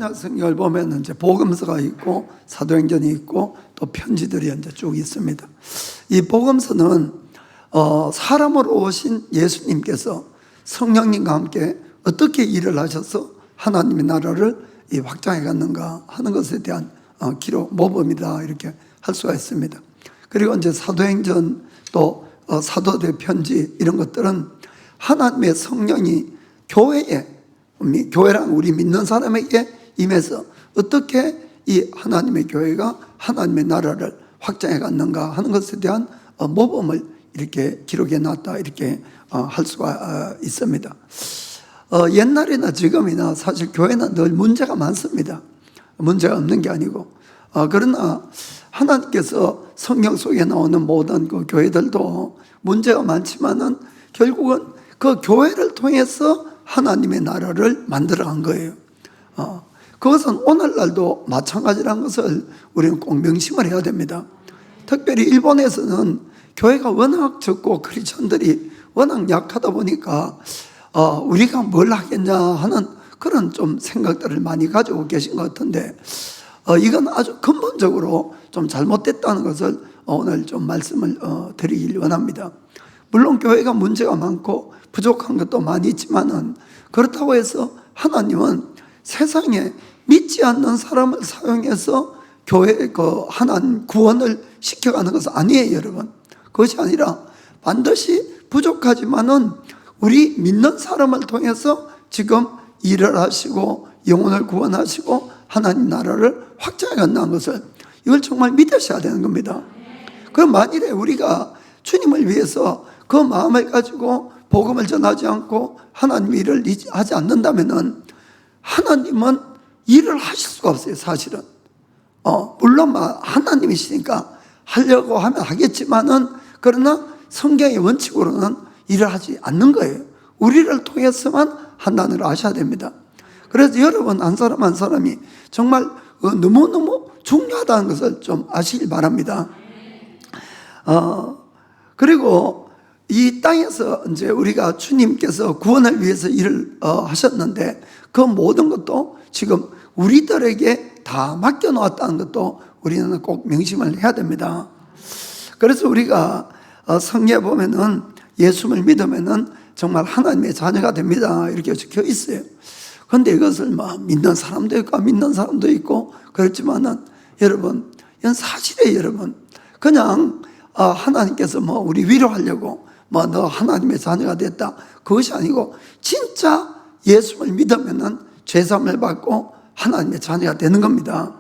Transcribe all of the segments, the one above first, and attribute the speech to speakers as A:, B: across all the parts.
A: 신약 성경을 보면 이제 복음서가 있고 사도행전이 있고 또 편지들이 이제 쭉 있습니다. 이 복음서는 사람으로 오신 예수님께서 성령님과 함께 어떻게 일을 하셔서 하나님의 나라를 확장해 갔는가 하는 것에 대한 기록, 모범이다 이렇게 할 수가 있습니다. 그리고 이제 사도행전 또 사도들 편지 이런 것들은 하나님의 성령이 교회랑 우리 믿는 사람에게 임해서 어떻게 이 하나님의 교회가 하나님의 나라를 확장해 갔는가 하는 것에 대한 모범을 이렇게 기록해 놨다 이렇게 할 수가 있습니다. 옛날이나 지금이나 사실 교회는 늘 문제가 많습니다. 문제가 없는 게 아니고 그러나 하나님께서 성경 속에 나오는 모든 그 교회들도 문제가 많지만은 결국은 그 교회를 통해서 하나님의 나라를 만들어간 거예요. 그것은 오늘날도 마찬가지라는 것을 우리는 꼭 명심을 해야 됩니다. 특별히 일본에서는 교회가 워낙 적고 크리스천들이 워낙 약하다 보니까 우리가 뭘 하겠냐 하는 그런 좀 생각들을 많이 가지고 계신 것 같은데 이건 아주 근본적으로 좀 잘못됐다는 것을 오늘 좀 말씀을 드리길 원합니다. 물론 교회가 문제가 많고 부족한 것도 많이 있지만은 그렇다고 해서 하나님은 세상에 믿지 않는 사람을 사용해서 교회의 그 하나님 구원을 시켜가는 것은 아니에요, 여러분. 그것이 아니라 반드시 부족하지만은 우리 믿는 사람을 통해서 지금 일을 하시고 영혼을 구원하시고 하나님 나라를 확장해 간다는 것을 이걸 정말 믿으셔야 되는 겁니다. 그럼 만일에 우리가 주님을 위해서 그 마음을 가지고 복음을 전하지 않고 하나님 일을 하지 않는다면은 하나님은 일을 하실 수가 없어요, 사실은. 물론 하나님이시니까 하려고 하면 하겠지만은 그러나 성경의 원칙으로는 일을 하지 않는 거예요. 우리를 통해서만 한다는 걸 아셔야 됩니다. 그래서 여러분 한 사람 한 사람이 정말 너무너무 중요하다는 것을 좀 아시길 바랍니다. 그리고 이 땅에서 이제 우리가 주님께서 구원을 위해서 일을 하셨는데 그 모든 것도 지금 우리들에게 다 맡겨놓았다는 것도 우리는 꼭 명심을 해야 됩니다. 그래서 우리가 성경에 보면은 예수를 믿으면은 정말 하나님의 자녀가 됩니다 이렇게 적혀 있어요. 그런데 이것을 믿는 사람도 있고 안 믿는 사람도 있고 그렇지만은 여러분 이건 사실이에요. 여러분 그냥 하나님께서 우리 위로하려고 너 하나님의 자녀가 됐다 그것이 아니고 진짜 예수를 믿으면은 죄사함을 받고 하나님의 자녀가 되는 겁니다.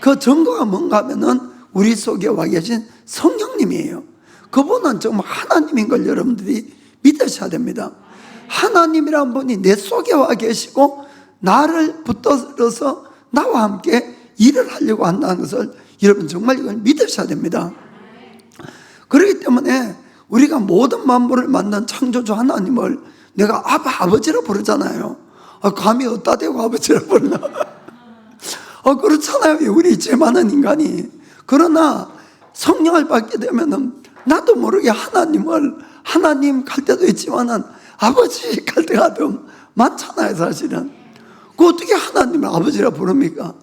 A: 그 증거가 뭔가 하면은 우리 속에 와 계신 성령님이에요. 그분은 정말 하나님인 걸 여러분들이 믿으셔야 됩니다. 하나님이란 분이 내 속에 와 계시고 나를 붙들어서 나와 함께 일을 하려고 한다는 것을 여러분 정말 이걸 믿으셔야 됩니다. 그렇기 때문에 우리가 모든 만물을 만든 창조주 하나님을 내가 아버지라 부르잖아요. 감히 어디다 대고 아버지라 부르나? 그렇잖아요. 우리 죄 많은 인간이. 그러나 성령을 받게 되면은 나도 모르게 하나님을 하나님 갈 때도 있지만은 아버지 갈 때가 좀 많잖아요, 사실은. 그 어떻게 하나님을 아버지라 부릅니까?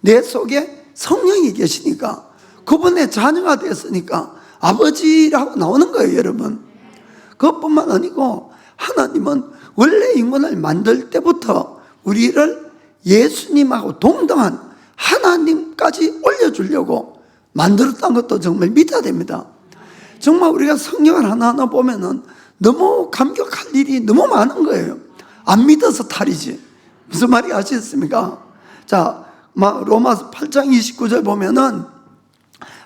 A: 내 속에 성령이 계시니까 그분의 자녀가 됐으니까 아버지라고 나오는 거예요, 여러분. 그것뿐만 아니고 하나님은 원래 인간을 만들 때부터 우리를 예수님하고 동등한 하나님까지 올려주려고 만들었다는 것도 정말 믿어야 됩니다. 정말 우리가 성경을 하나하나 보면은 너무 감격할 일이 너무 많은 거예요. 안 믿어서 탈이지. 무슨 말이 아시겠습니까? 자, 로마서 8장 29절 보면은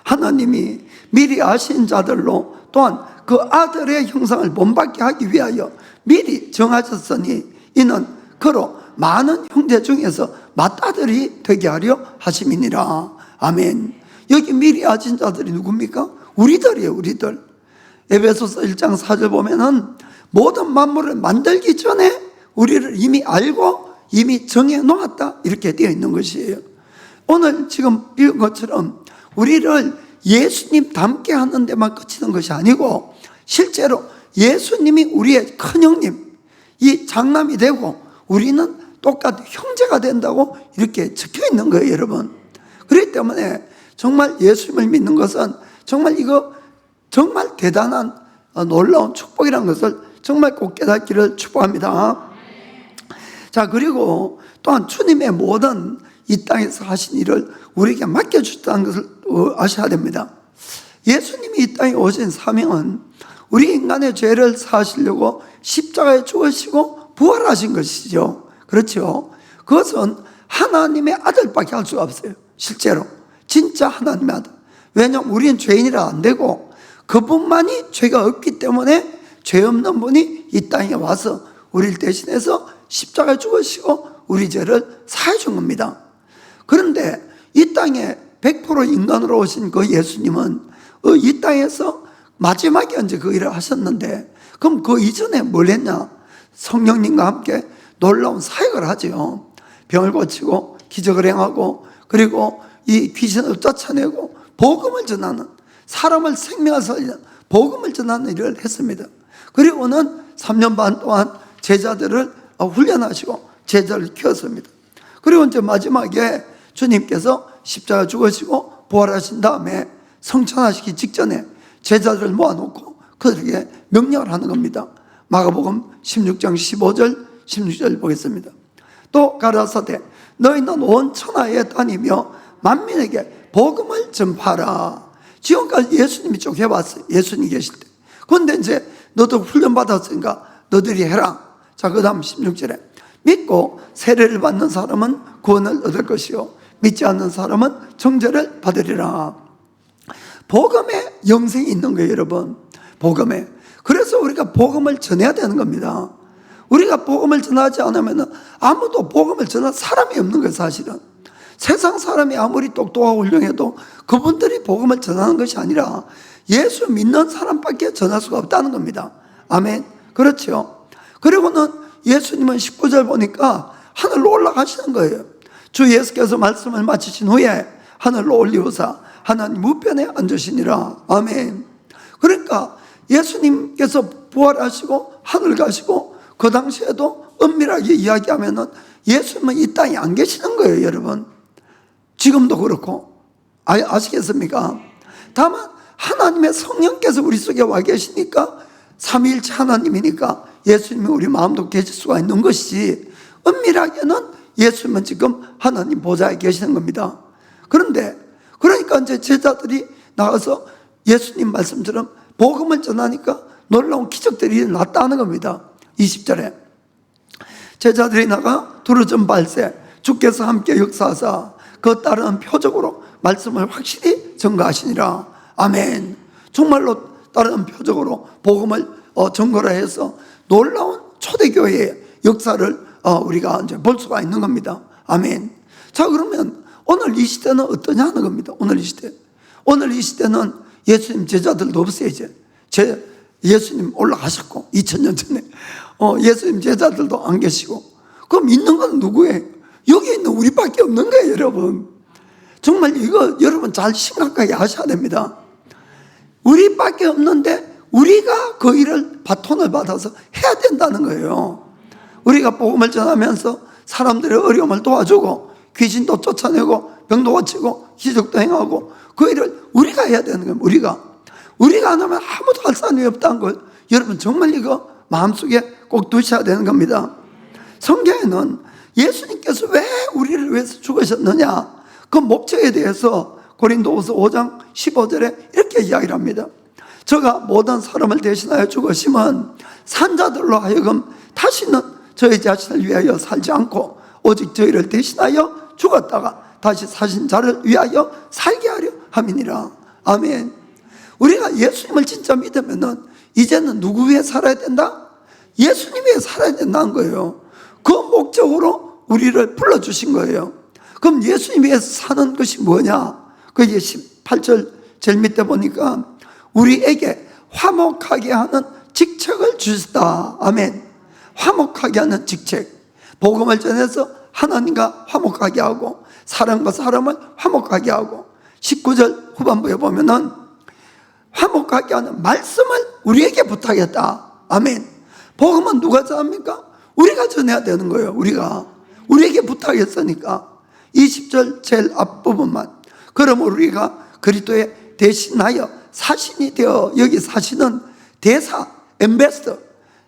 A: 하나님이 미리 아신 자들로 또한 그 아들의 형상을 본받게 하기 위하여 미리 정하셨으니 이는 그로 많은 형제 중에서 맏아들이 되게 하려 하심이니라. 아멘. 여기 미리 아신 자들이 누굽니까? 우리들이에요, 우리들. 에베소서 1장 4절 보면은 모든 만물을 만들기 전에 우리를 이미 알고 이미 정해 놓았다 이렇게 되어 있는 것이에요. 오늘 지금 읽은 것처럼 우리를 예수님 닮게 하는 데만 그치는 것이 아니고 실제로 예수님이 우리의 큰형님, 이 장남이 되고 우리는 똑같은 형제가 된다고 이렇게 적혀 있는 거예요, 여러분. 그렇기 때문에 정말 예수님을 믿는 것은 정말 이거 정말 대단한 놀라운 축복이라는 것을 정말 꼭 깨닫기를 축복합니다. 자, 그리고 또한 주님의 모든 이 땅에서 하신 일을 우리에게 맡겨주셨다는 것을 아셔야 됩니다. 예수님이 이 땅에 오신 사명은 우리 인간의 죄를 사하시려고 십자가에 죽으시고 부활하신 것이죠. 그렇죠. 그것은 하나님의 아들밖에 할 수가 없어요. 실제로 진짜 하나님의 아들. 왜냐하면 우리는 죄인이라 안 되고 그분만이 죄가 없기 때문에 죄 없는 분이 이 땅에 와서 우리를 대신해서 십자가에 죽으시고 우리 죄를 사해 준 겁니다. 그런데 이 땅에 100% 인간으로 오신 그 예수님은 이 땅에서 마지막에 이제 그 일을 하셨는데, 그럼 그 이전에 뭘 했냐? 성령님과 함께 놀라운 사역을 하죠. 병을 고치고 기적을 행하고, 그리고 이 귀신을 쫓아내고 복음을 전하는, 사람을 생명을 살리는 복음을 전하는 일을 했습니다. 그리고는 3년 반 동안 제자들을 훈련하시고 제자를 키웠습니다. 그리고 이제 마지막에 주님께서 십자가 죽으시고 부활하신 다음에 성천하시기 직전에 제자들을 모아놓고 그들에게 명령을 하는 겁니다. 마가복음 16장 15절 16절 보겠습니다. 또 가라사대 너희는 온 천하에 다니며 만민에게 복음을 전파하라. 지금까지 예수님이 쭉 해왔어요. 예수님이 계실 때. 그런데 이제 너도 훈련받았으니까 너희들이 해라. 자, 그 다음 16절에 믿고 세례를 받는 사람은 구원을 얻을 것이요 믿지 않는 사람은 정죄를 받으리라. 복음에 영생이 있는 거예요, 여러분. 복음에. 그래서 우리가 복음을 전해야 되는 겁니다. 우리가 복음을 전하지 않으면 아무도 복음을 전할 사람이 없는 거예요, 사실은. 세상 사람이 아무리 똑똑하고 훌륭해도 그분들이 복음을 전하는 것이 아니라 예수 믿는 사람밖에 전할 수가 없다는 겁니다. 아멘. 그렇죠. 그리고는 예수님은 19절 보니까 하늘로 올라가시는 거예요. 주 예수께서 말씀을 마치신 후에 하늘로 올리우사 하나님 우편에 앉으시니라. 아멘. 그러니까 예수님께서 부활하시고 하늘 가시고 그 당시에도 엄밀하게 이야기하면은 예수님은 이 땅에 안 계시는 거예요, 여러분. 지금도 그렇고. 아시겠습니까? 다만 하나님의 성령께서 우리 속에 와 계시니까 삼위일체 하나님이니까 예수님이 우리 마음도 계실 수가 있는 것이지, 엄밀하게는 예수님은 지금 하나님 보좌에 계시는 겁니다. 그런데 그러니까 이제 제자들이 나가서 예수님 말씀처럼 복음을 전하니까 놀라운 기적들이 일어났다는 겁니다. 20절에 제자들이 나가 두루전 발세 주께서 함께 역사하사 그 따르는 표적으로 말씀을 확실히 전가하시니라. 아멘. 정말로 따르는 표적으로 복음을 전거라 해서 놀라운 초대교회의 역사를 우리가 이제 볼 수가 있는 겁니다. 아멘. 자, 그러면 오늘 이 시대는 어떠냐 하는 겁니다. 오늘 이 시대는 예수님 제자들도 없어요. 이제 예수님 올라가셨고 2000년 전에 예수님 제자들도 안 계시고, 그럼 있는 건 누구예요? 여기 있는 우리밖에 없는 거예요, 여러분. 정말 이거 여러분 잘 심각하게 하셔야 됩니다. 우리밖에 없는데 우리가 그 일을 바톤을 받아서 해야 된다는 거예요. 우리가 복음을 전하면서 사람들의 어려움을 도와주고 귀신도 쫓아내고 병도 고치고 기적도 행하고 그 일을 우리가 해야 되는 거예요. 우리가 안 하면 아무도 할 사람이 없다는 걸 여러분 정말 이거 마음속에 꼭 두셔야 되는 겁니다. 성경에는 예수님께서 왜 우리를 위해서 죽으셨느냐, 그 목적에 대해서 고린도후서 5장 15절에 이렇게 이야기를 합니다. 저가 모든 사람을 대신하여 죽으심은 산자들로 하여금 다시는 저희 자신을 위하여 살지 않고 오직 저희를 대신하여 죽었다가 다시 사신 자를 위하여 살게 하려 함이니라. 아멘. 우리가 예수님을 진짜 믿으면은 이제는 누구 위해 살아야 된다? 예수님 위해 살아야 된다는 거예요. 그 목적으로 우리를 불러주신 거예요. 그럼 예수님 위해서 사는 것이 뭐냐? 그게 18절 제일 밑에 보니까 우리에게 화목하게 하는 직책을 주셨다. 아멘. 화목하게 하는 직책. 복음을 전해서 하나님과 화목하게 하고 사람과 사람을 화목하게 하고, 19절 후반부에 보면은 화목하게 하는 말씀을 우리에게 부탁했다. 아멘. 복음은 누가 전합니까? 우리가 전해야 되는 거예요. 우리가. 우리에게 부탁했으니까 20절 제일 앞부분만, 그러므로 우리가 그리스도의 대신하여 사신이 되어, 여기 사신은 대사, 엠베스터,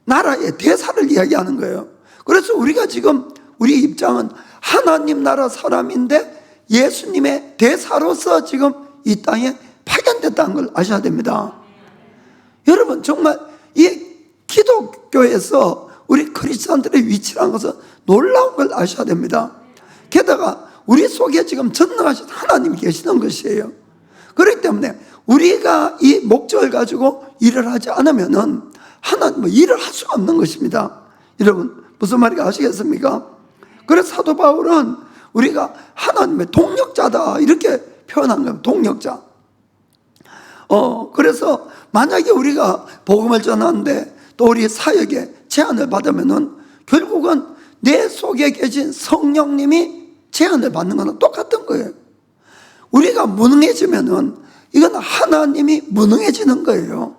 A: 나라의 대사를 이야기하는 거예요. 그래서 우리가 지금 우리 입장은 하나님 나라 사람인데 예수님의 대사로서 지금 이 땅에 파견됐다는 걸 아셔야 됩니다. 여러분, 정말 이 기독교에서 우리 크리스천들의 위치라는 것은 놀라운 걸 아셔야 됩니다. 게다가 우리 속에 지금 전능하신 하나님이 계시는 것이에요. 그렇기 때문에 우리가 이 목적을 가지고 일을 하지 않으면은 하나님은 일을 할 수가 없는 것입니다. 여러분, 무슨 말인지 아시겠습니까? 그래서 사도 바울은 우리가 하나님의 동력자다 이렇게 표현한 거예요. 동력자. 그래서 만약에 우리가 복음을 전하는데 또 우리 사역에 제한을 받으면은 결국은 내 속에 계신 성령님이 제한을 받는 거는 똑같은 거예요. 우리가 무능해지면은 이건 하나님이 무능해지는 거예요.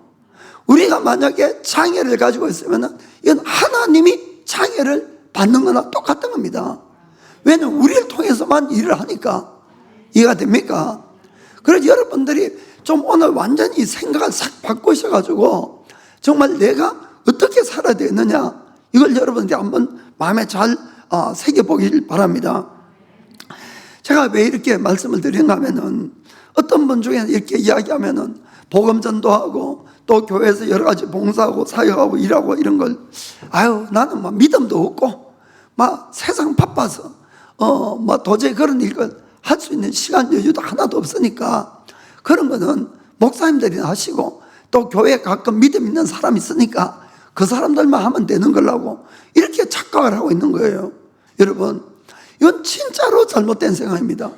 A: 우리가 만약에 장애를 가지고 있으면은 이건 하나님이 장애를 받는 거나 똑같은 겁니다. 왜냐하면 우리를 통해서만 일을 하니까. 이해가 됩니까? 그래서 여러분들이 좀 오늘 완전히 생각을 싹 바꾸셔가지고 정말 내가 어떻게 살아야 되느냐, 이걸 여러분들이 한번 마음에 잘 새겨보길 바랍니다. 제가 왜 이렇게 말씀을 드리는가 하면은 어떤 분 중에는 이렇게 이야기하면은 복음 전도하고 또 교회에서 여러 가지 봉사하고 사역하고 일하고 이런 걸, 아유, 나는 막 믿음도 없고 막 세상 바빠서 뭐 도저히 그런 일을 할 수 있는 시간 여유도 하나도 없으니까 그런 거는 목사님들이나 하시고 또 교회에 가끔 믿음 있는 사람이 있으니까 그 사람들만 하면 되는 거라고 이렇게 착각을 하고 있는 거예요. 여러분, 이건 진짜로 잘못된 생각입니다.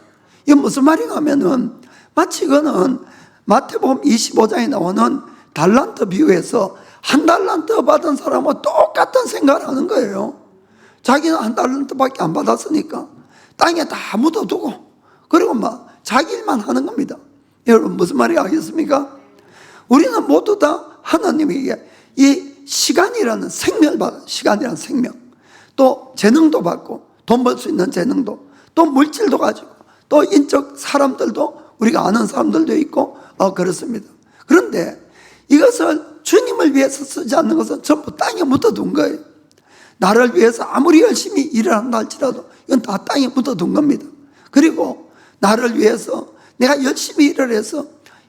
A: 이건 무슨 말인가 하면은 마치 이거는 마태복음 25장에 나오는 달란트 비유에서 한 달란트 받은 사람은 똑같은 생각을 하는 거예요. 자기는 한 달란트밖에 안 받았으니까 땅에 다 묻어두고 그리고 막 자기 일만 하는 겁니다. 여러분, 무슨 말인지 알겠습니까? 우리는 모두 다 하나님에게 이 시간이라는 생명을 받아, 시간이라는 생명, 또 재능도 받고 돈 벌 수 있는 재능도, 또 물질도 가지고, 또 인적 사람들도 우리가 아는 사람들도 있고 그렇습니다. 그런데 이것을 주님을 위해서 쓰지 않는 것은 전부 땅에 묻어둔 거예요. 나를 위해서 아무리 열심히 일을 한다 할지라도 이건 다 땅에 묻어둔 겁니다. 그리고 나를 위해서 내가 열심히 일을 해서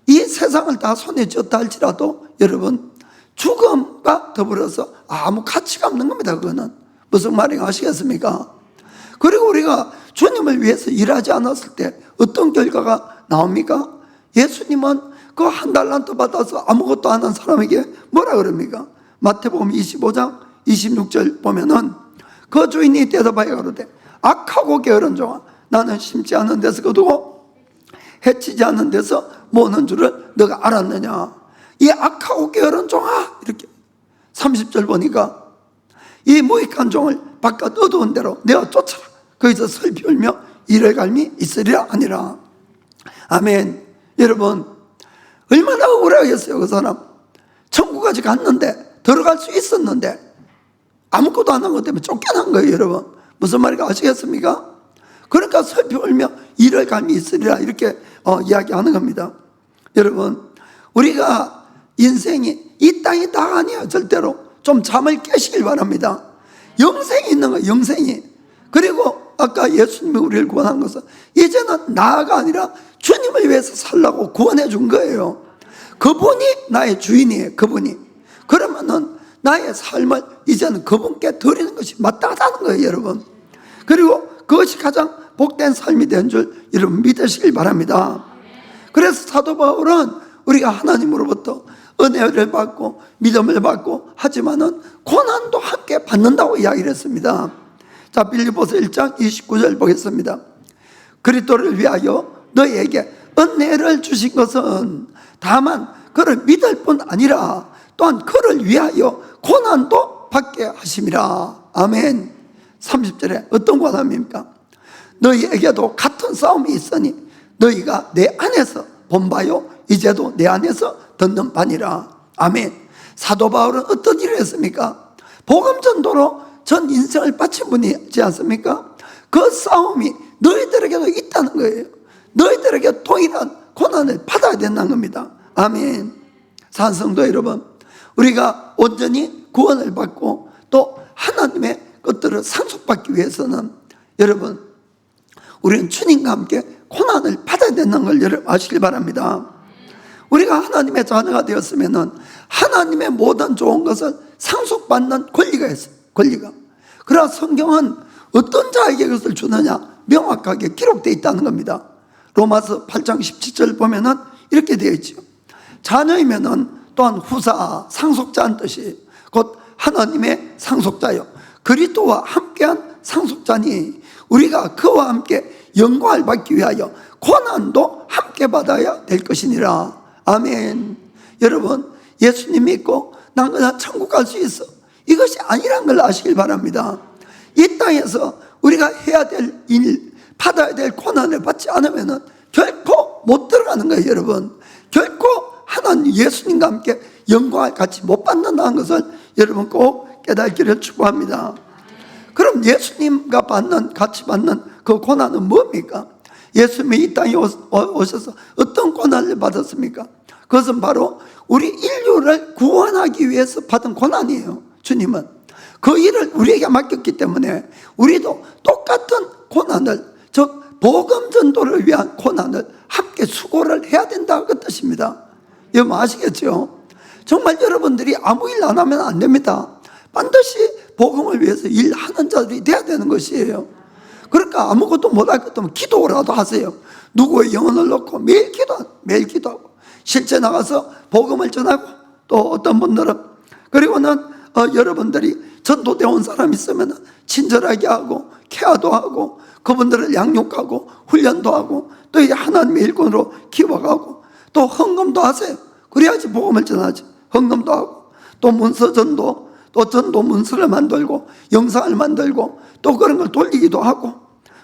A: 이 세상을 다 손에 쥐었다 할지라도 여러분, 죽음과 더불어서 아무 가치가 없는 겁니다. 그거는 무슨 말인지 아시겠습니까? 그리고 우리가 주님을 위해서 일하지 않았을 때 어떤 결과가 나옵니까? 예수님은 그 한 달란트 받아서 아무것도 안 한 사람에게 뭐라 그럽니까? 마태복음 25장 26절 보면은 그 주인이 대답하여 가로되 악하고 게으른 종아, 나는 심지 않은 데서 거두고 해치지 않은 데서 모으는 줄을 너가 알았느냐. 이 악하고 게으른 종아, 이렇게 30절 보니까 이 무익한 종을 바깥 어두운 데로 내어 쫓아라. 거기서 슬피 울며 이를 갈미 있으리라 하니라. 아멘. 여러분, 얼마나 억울하겠어요. 그 사람 천국까지 갔는데, 들어갈 수 있었는데 아무것도 안 한 것 때문에 쫓겨난 거예요. 여러분, 무슨 말인지 아시겠습니까? 그러니까 슬피 울며 이를 갈미 있으리라 이렇게 이야기하는 겁니다. 여러분, 우리가 인생이 이 땅이 다가 아니야. 절대로 좀 잠을 깨시길 바랍니다. 영생이 있는 거예요. 영생이. 그리고 아까 예수님이 우리를 구원한 것은 이제는 나가 아니라 주님을 위해서 살라고 구원해 준 거예요. 그분이 나의 주인이에요. 그분이. 그러면은 나의 삶을 이제는 그분께 드리는 것이 마땅하다는 거예요. 여러분. 그리고 그것이 가장 복된 삶이 된 줄 여러분 믿으시길 바랍니다. 그래서 사도 바울은 우리가 하나님으로부터 은혜를 받고 믿음을 받고 하지만은 고난도 함께 받는다고 이야기를 했습니다. 자, 빌립보서 1장 29절 보겠습니다. 그리스도를 위하여 너희에게 은혜를 주신 것은 다만 그를 믿을 뿐 아니라 또한 그를 위하여 고난도 받게 하심이라. 아멘. 30절에 어떤 고난입니까? 너희에게도 같은 싸움이 있으니 너희가 내 안에서 본 바요 이제도 내 안에서 듣는 바니라. 아멘. 사도 바울은 어떤 일을 했습니까? 복음 전도로 전 인생을 바친 분이지 않습니까? 그 싸움이 너희들에게도 있다는 거예요. 너희들에게 동일한 고난을 받아야 된다는 겁니다. 아멘. 산성도 여러분, 우리가 온전히 구원을 받고 또 하나님의 것들을 상속받기 위해서는 여러분, 우리는 주님과 함께 고난을 받아야 된다는 걸 여러분 아시길 바랍니다. 우리가 하나님의 자녀가 되었으면 하나님의 모든 좋은 것을 상속받는 권리가 있어요. 권리가. 그러나 성경은 어떤 자에게 그것을 주느냐 명확하게 기록되어 있다는 겁니다. 로마서 8장 17절 보면은 이렇게 되어 있죠. 자녀이면은 또한 후사, 상속자한 뜻이 곧 하나님의 상속자요, 그리스도와 함께한 상속자니 우리가 그와 함께 영광을 받기 위하여 고난도 함께 받아야 될 것이니라. 아멘. 여러분, 예수님 믿고 난 그냥 천국 갈 수 있어, 이것이 아니란 걸 아시길 바랍니다. 이 땅에서 우리가 해야 될 일, 받아야 될 고난을 받지 않으면 결코 못 들어가는 거예요. 여러분, 결코 하나님 예수님과 함께 영광을 같이 못 받는다는 것을 여러분 꼭 깨닫기를 축복합니다. 그럼 예수님과 같이 받는 그 고난은 뭡니까? 예수님이 이 땅에 오셔서 어떤 고난을 받았습니까? 그것은 바로 우리 인류를 구원하기 위해서 받은 고난이에요. 주님은 그 일을 우리에게 맡겼기 때문에 우리도 똑같은 고난을, 즉 복음 전도를 위한 고난을 함께 수고를 해야 된다, 그 뜻입니다. 여러분 아시겠죠? 정말 여러분들이 아무 일 안 하면 안 됩니다. 반드시 복음을 위해서 일하는 자들이 돼야 되는 것이에요. 그러니까 아무것도 못할 것 같으면 기도라도 하세요. 누구의 영혼을 놓고 매일 기도하고 실제 나가서 복음을 전하고, 또 어떤 분들은 그리고는 여러분들이 전도되어 온 사람 있으면 친절하게 하고 케어도 하고 그분들을 양육하고 훈련도 하고 또 하나님의 일꾼으로 키워가고 또 헌금도 하세요. 그래야지 복음을 전하지. 헌금도 하고 또 문서 전도, 또 전도 문서를 만들고 영상을 만들고 또 그런 걸 돌리기도 하고,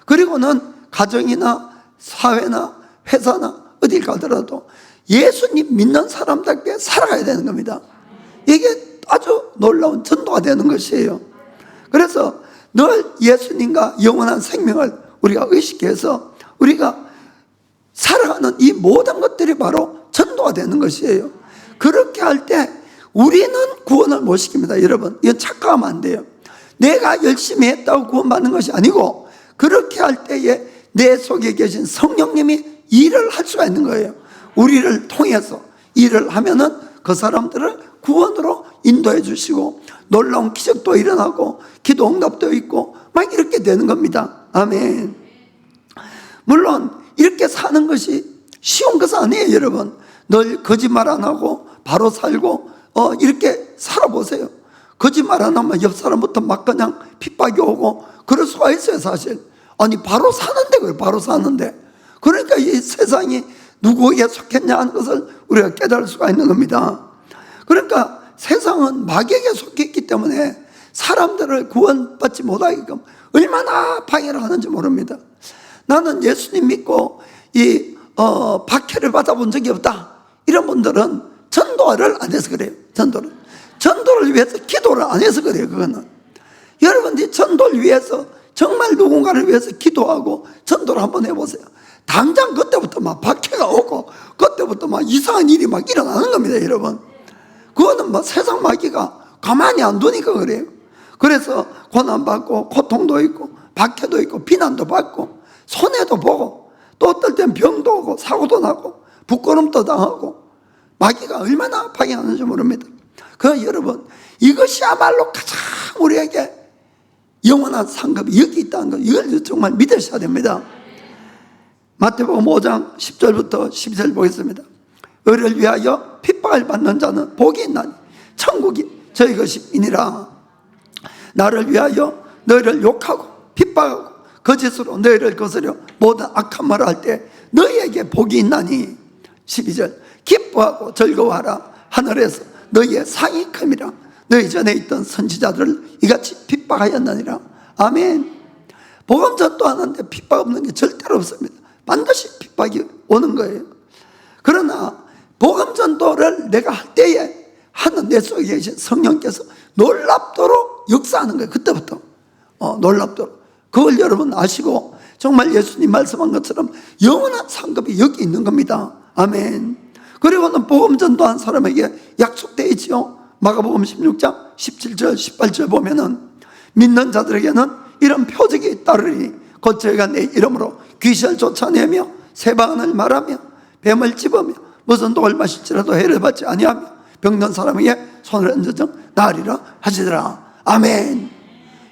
A: 그리고는 가정이나 사회나 회사나 어딜 가더라도 예수님 믿는 사람답게 살아가야 되는 겁니다. 이게 아주 놀라운 전도가 되는 것이에요. 그래서 늘 예수님과 영원한 생명을 우리가 의식해서 우리가 살아가는 이 모든 것들이 바로 전도가 되는 것이에요. 그렇게 할 때 우리는 구원을 못 시킵니다. 여러분, 이건 착각하면 안 돼요. 내가 열심히 했다고 구원받는 것이 아니고, 그렇게 할 때에 내 속에 계신 성령님이 일을 할 수가 있는 거예요. 우리를 통해서 일을 하면은 그 사람들을 구원으로 인도해 주시고 놀라운 기적도 일어나고 기도 응답도 있고 막 이렇게 되는 겁니다. 아멘. 물론 이렇게 사는 것이 쉬운 것은 아니에요. 여러분, 늘 거짓말 안 하고 바로 살고 이렇게 살아보세요. 거짓말 안 하면 옆 사람부터 막 그냥 핍박이 오고 그럴 수가 있어요. 사실 아니 바로 사는데, 그래 바로 사는데. 그러니까 이 세상이 누구에게 속했냐 하는 것을 우리가 깨달을 수가 있는 겁니다. 그러니까 세상은 마귀에게 속했기 때문에 사람들을 구원받지 못하게끔 얼마나 방해를 하는지 모릅니다. 나는 예수님 믿고 이 박해를 받아본 적이 없다, 이런 분들은 전도를 안 해서 그래요. 전도를 위해서 기도를 안 해서 그래요. 그거는 여러분들이 전도를 위해서 정말 누군가를 위해서 기도하고 전도를 한번 해보세요. 당장 그때부터 막 박해가 오고 그때부터 막 이상한 일이 막 일어나는 겁니다. 여러분, 그거는 뭐 세상 마귀가 가만히 안 두니까 그래요. 그래서 고난받고 고통도 있고 박해도 있고 비난도 받고 손해도 보고 또 어떨 땐 병도 오고 사고도 나고 부끄럼도 당하고 마귀가 얼마나 방해하는지 모릅니다. 그러나 여러분, 이것이야말로 가장 우리에게 영원한 상급이 여기 있다는 것, 이걸 정말 믿으셔야 됩니다. 마태복음 5장 10절부터 12절 보겠습니다. 의를 위하여 핍박을 받는 자는 복이 있나니 천국이 저희 것이니라. 나를 위하여 너희를 욕하고 핍박하고 거짓으로 너희를 거스려 모든 악한 말을 할 때 너희에게 복이 있나니. 12절 기뻐하고 즐거워하라. 하늘에서 너희의 상이 큼이라. 너희 전에 있던 선지자들을 이같이 핍박하였느니라. 아멘. 복음 전도하는데 핍박 없는 게 절대로 없습니다. 반드시 핍박이 오는 거예요. 그러나 복음 전도를 내가 할 때에 하는 내 속에 계신 성령께서 놀랍도록 역사하는 거예요. 그때부터 놀랍도록. 그걸 여러분 아시고 정말 예수님 말씀한 것처럼 영원한 상급이 여기 있는 겁니다. 아멘. 그리고는 복음 전도한 사람에게 약속되어 있지요. 마가복음 16장 17절 18절 보면은 믿는 자들에게는 이런 표적이 따르리. 곧 저희가 내 이름으로 귀신을 쫓아내며 새방언을 말하며 뱀을 집으며 무슨 독을 마실지라도 해를 받지 아니하며 병든 사람에게 손을 얹어서 나으리라 하시더라. 아멘.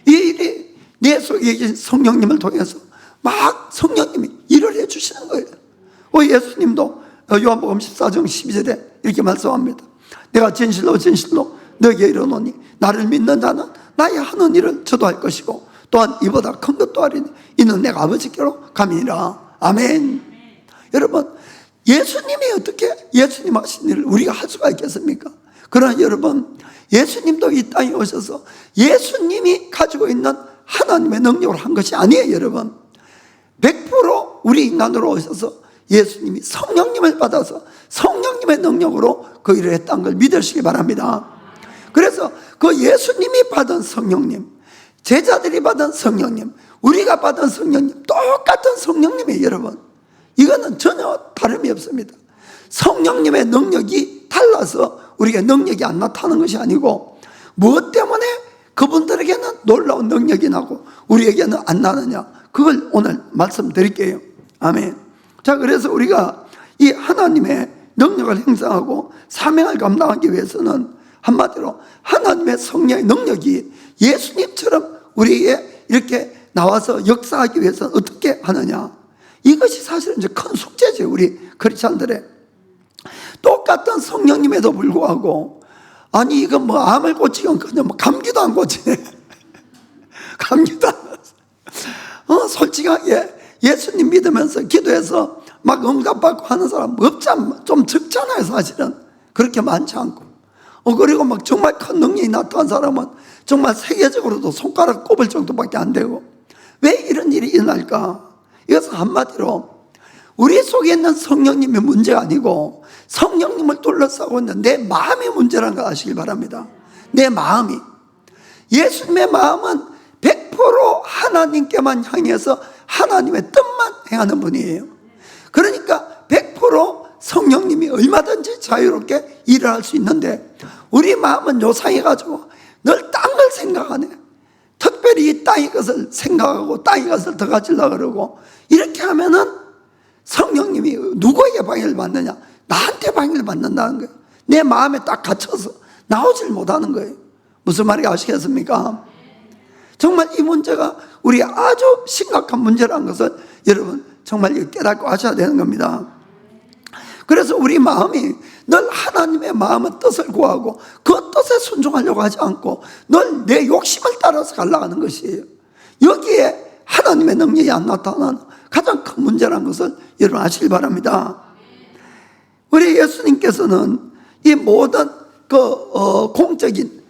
A: 이 일이 내 속에 계신 성령님을 통해서 막 성령님이 일을 해주시는 거예요. 예수님도 요한복음 14장 12절에 이렇게 말씀합니다. 내가 진실로 진실로 너에게 이르노니 나를 믿는 자는 나의 하는 일을 저도 할 것이고 또한 이보다 큰 것도 하리니 이는 내가 아버지께로 감이니라. 아멘. 여러분, 예수님이 어떻게 예수님 하신 일을 우리가 할 수가 있겠습니까? 그러나 여러분, 예수님도 이 땅에 오셔서 예수님이 가지고 있는 하나님의 능력으로 한 것이 아니에요. 여러분, 100% 우리 인간으로 오셔서 예수님이 성령님을 받아서 성령님의 능력으로 그 일을 했다는 걸 믿으시기 바랍니다. 그래서 그 예수님이 받은 성령님, 제자들이 받은 성령님, 우리가 받은 성령님, 똑같은 성령님이에요. 여러분, 이거는 전혀 다름이 없습니다. 성령님의 능력이 달라서 우리가 능력이 안 나타나는 것이 아니고 무엇 때문에 그분들에게는 놀라운 능력이 나고 우리에게는 안 나느냐, 그걸 오늘 말씀드릴게요. 아멘. 자, 그래서 우리가 이 하나님의 능력을 행사하고 사명을 감당하기 위해서는 한마디로 하나님의 성령의 능력이 예수님처럼 우리에게 이렇게 나와서 역사하기 위해서는 어떻게 하느냐, 이것이 사실은 이제 큰 숙제죠. 우리 크리스찬들의 똑같은 성령님에도 불구하고, 아니 이거 뭐 암을 고치건 그냥 뭐 감기도 안 고치네. 감기도 안 고치네. 솔직하게 예수님 믿으면서 기도해서 막 응답받고 하는 사람 없잖아. 좀 적잖아요. 사실은 그렇게 많지 않고. 그리고 막 정말 큰 능력이 나타난 사람은 정말 세계적으로도 손가락 꼽을 정도밖에 안 되고. 왜 이런 일이 일어날까? 이것은 한마디로 우리 속에 있는 성령님의 문제가 아니고 성령님을 둘러싸고 있는 내 마음의 문제라는 걸 아시길 바랍니다. 내 마음이, 예수님의 마음은 100% 하나님께만 향해서 하나님의 뜻만 행하는 분이에요. 그러니까 100% 성령님이 얼마든지 자유롭게 일을 할 수 있는데, 우리 마음은 요상해가지고 늘 딴 걸 생각하네. 특별히 이 땅의 것을 생각하고 땅의 것을 더 가지려고 그러고, 이렇게 하면은 성령님이 누구에게 방해를 받느냐? 나한테 방해를 받는다는 거예요. 내 마음에 딱 갇혀서 나오질 못하는 거예요. 무슨 말인지 아시겠습니까? 정말 이 문제가 우리 아주 심각한 문제라는 것을 여러분 정말 깨닫고 하셔야 되는 겁니다. 그래서 우리 마음이 늘 하나님의 마음의 뜻을 구하고 그 뜻에 순종하려고 하지 않고 늘 내 욕심을 따라서 가려가는 것이에요. 여기에 하나님의 능력이 안 나타나는 가장 큰 문제라는 것을 여러분 아시길 바랍니다. 우리 예수님께서는 이 모든 공적인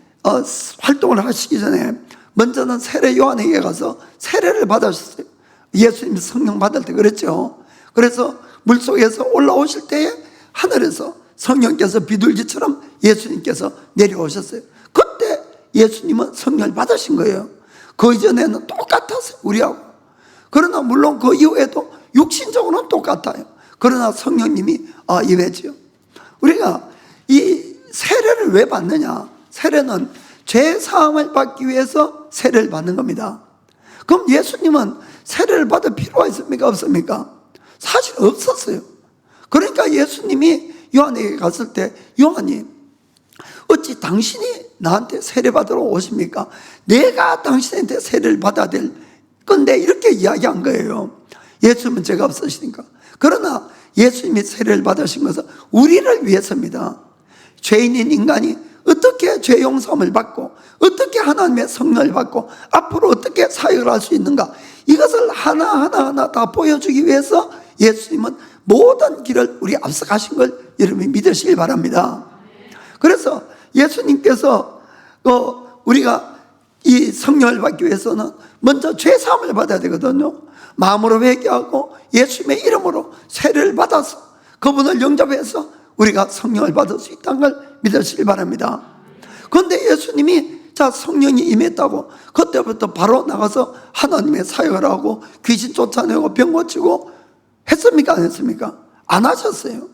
A: 활동을 하시기 전에 먼저는 세례 요한에게 가서 세례를 받으셨어요. 예수님 성령 받을 때 그랬죠. 그래서 물속에서 올라오실 때에 하늘에서 성령께서 비둘기처럼 예수님께서 내려오셨어요. 그때 예수님은 성령을 받으신 거예요. 그 이전에는 똑같았어요, 우리하고. 그러나 물론 그 이후에도 육신적으로는 똑같아요. 그러나 성령님이 임했죠. 우리가 이 세례를 왜 받느냐? 세례는 죄 사함을 받기 위해서 세례를 받는 겁니다. 그럼 예수님은 세례를 받을 필요가 있습니까? 없습니까? 사실 없었어요. 그러니까 예수님이 요한에게 갔을 때, 요한이 어찌 당신이 나한테 세례 받으러 오십니까? 내가 당신한테 세례를 받아야 될 건데, 이렇게 이야기한 거예요. 예수님은 죄가 없으시니까. 그러나 예수님이 세례를 받으신 것은 우리를 위해서입니다. 죄인인 인간이 어떻게 죄 용서함을 받고 어떻게 하나님의 성령을 받고 앞으로 어떻게 사역을 할 수 있는가, 이것을 하나하나 다 보여주기 위해서 예수님은 모든 길을 우리 앞서 가신 걸 여러분이 믿으시길 바랍니다. 그래서 예수님께서 우리가 이 성령을 받기 위해서는 먼저 죄 사함을 받아야 되거든요. 마음으로 회개하고 예수님의 이름으로 세례를 받아서 그분을 영접해서 우리가 성령을 받을 수 있다는 걸 믿으시길 바랍니다. 그런데 예수님이 자, 성령이 임했다고 그때부터 바로 나가서 하나님의 사역을 하고 귀신 쫓아내고 병 고치고 했습니까? 안 했습니까? 안 하셨어요.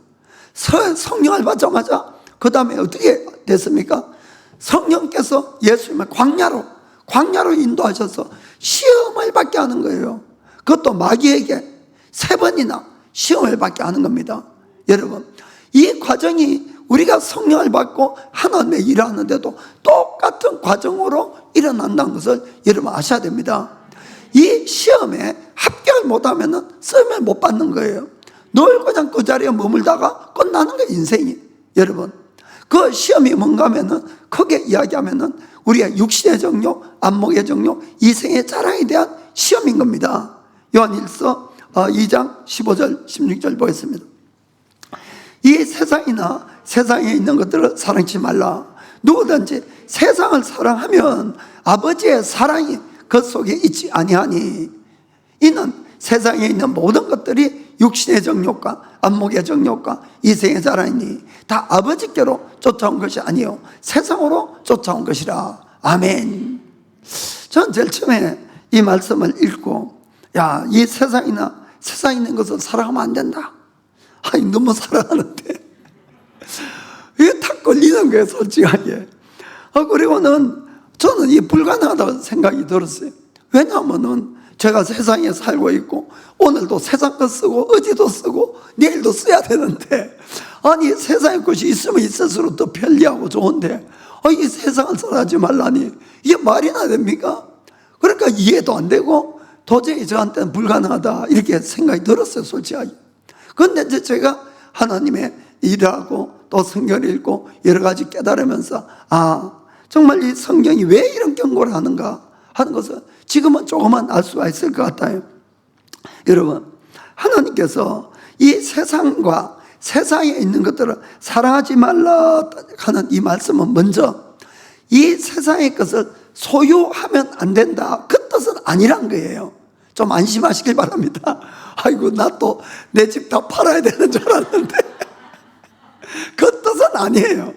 A: 성령을 받자마자 그 다음에 어떻게 됐습니까? 성령께서 예수님을 광야로 인도하셔서 시험을 받게 하는 거예요. 그것도 마귀에게 3번이나 시험을 받게 하는 겁니다. 여러분, 이 과정이 우리가 성령을 받고 하나님의 일을 하는데도 똑같은 과정으로 일어난다는 것을 여러분 아셔야 됩니다. 이 시험에 합격을 못하면 시험을 못 받는 거예요. 늘 그냥 그 자리에 머물다가 끝나는 거예요, 인생이. 여러분, 그 시험이 뭔가 하면은 크게 이야기하면은 우리의 육신의 정욕, 안목의 정욕, 이생의 자랑에 대한 시험인 겁니다. 요한일서 2장 15절 16절 보겠습니다. 이 세상이나 세상에 있는 것들을 사랑치 말라. 누구든지 세상을 사랑하면 아버지의 사랑이 그 속에 있지 아니하니, 이는 세상에 있는 모든 것들이 육신의 정욕과 안목의 정욕과 이생의 자랑이니 다 아버지께로 쫓아온 것이 아니요 세상으로 쫓아온 것이라. 아멘. 저는 제일 처음에 이 말씀을 읽고, 야, 이 세상이나 세상에 있는 것을 사랑하면 안 된다. 아니, 너무 사랑하는데 이게 탁 걸리는 거예요, 솔직하게. 그리고는 저는 이게 불가능하다고 생각이 들었어요. 왜냐하면은 제가 세상에 살고 있고 오늘도 세상 거 쓰고 어제도 쓰고 내일도 써야 되는데, 아니 세상의 것이 있으면 있을수록 더 편리하고 좋은데 이 세상을 사랑하지 말라니 이게 말이나 됩니까? 그러니까 이해도 안 되고 도저히 저한테는 불가능하다 이렇게 생각이 들었어요, 솔직하게. 그런데 이제 제가 하나님의 일을 하고 또 성경을 읽고 여러 가지 깨달으면서, 정말 이 성경이 왜 이런 경고를 하는가 하는 것을 지금은 조금만 알 수가 있을 것 같아요. 여러분, 하나님께서 이 세상과 세상에 있는 것들을 사랑하지 말라 하는 이 말씀은 먼저 이 세상의 것을 소유하면 안 된다, 그 뜻은 아니란 거예요. 좀 안심하시길 바랍니다. 아이고, 나 또 내 집 다 팔아야 되는 줄 알았는데 그 뜻은 아니에요.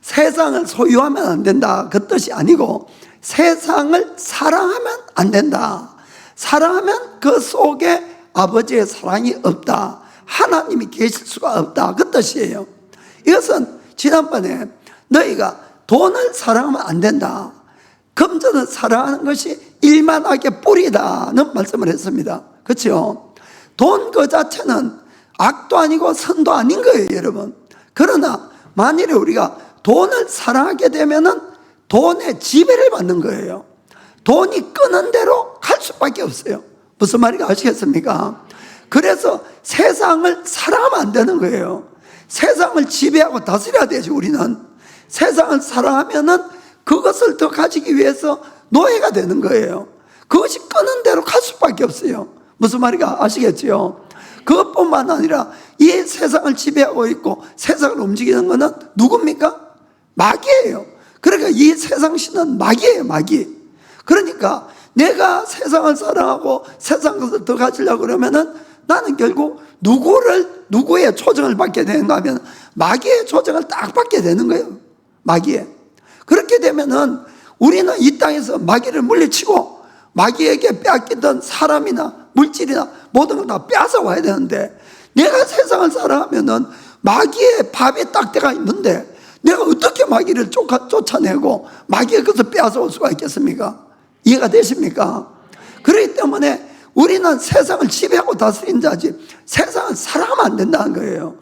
A: 세상을 소유하면 안 된다, 그 뜻이 아니고 세상을 사랑하면 안 된다. 사랑하면 그 속에 아버지의 사랑이 없다, 하나님이 계실 수가 없다, 그 뜻이에요. 이것은 지난번에 너희가 돈을 사랑하면 안 된다, 금전을 사랑하는 것이 일만하게 뿌리다는 말씀을 했습니다. 그렇죠? 돈 그 자체는 악도 아니고 선도 아닌 거예요, 여러분. 그러나 만일에 우리가 돈을 사랑하게 되면은 돈의 지배를 받는 거예요. 돈이 끄는 대로 갈 수밖에 없어요. 무슨 말인지 아시겠습니까? 그래서 세상을 사랑하면 안 되는 거예요. 세상을 지배하고 다스려야 되죠, 우리는. 세상을 사랑하면은 그것을 더 가지기 위해서 노예가 되는 거예요. 그것이 끄는 대로 갈 수밖에 없어요. 무슨 말인지 아시겠죠? 그것뿐만 아니라 이 세상을 지배하고 있고 세상을 움직이는 것은 누굽니까? 마귀예요. 그러니까 이 세상 신은 마귀예요, 마귀. 그러니까 내가 세상을 사랑하고 세상 것을 더 가지려고 그러면은 나는 결국 누구의 조정을 받게 되는가 하면 마귀의 조정을 딱 받게 되는 거예요, 마귀에. 그렇게 되면은 우리는 이 땅에서 마귀를 물리치고 마귀에게 빼앗기던 사람이나 물질이나 모든 걸 다 빼앗아 와야 되는데, 내가 세상을 사랑하면은 마귀의 밥에 딱 때가 있는데 내가 어떻게 마귀를 쫓아내고 마귀의 것을 빼앗아 올 수가 있겠습니까? 이해가 되십니까? 그렇기 때문에 우리는 세상을 지배하고 다스린 자지 세상을 사랑하면 안 된다는 거예요.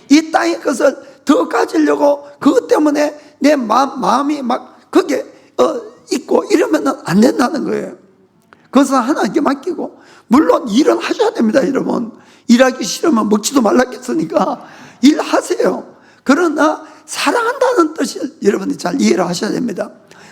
A: 이 땅의 것을 더 가지려고 그것 때문에 내 마음이 막 거기에 있고 이러면 안 된다는 거예요. 그것은 하나님께 맡기고, 물론 일은 하셔야 됩니다, 여러분. 일하기 싫으면 먹지도 말랐겠으니까 일하세요. 그러나 사랑한다는 뜻을 여러분이 잘 이해를 하셔야 됩니다.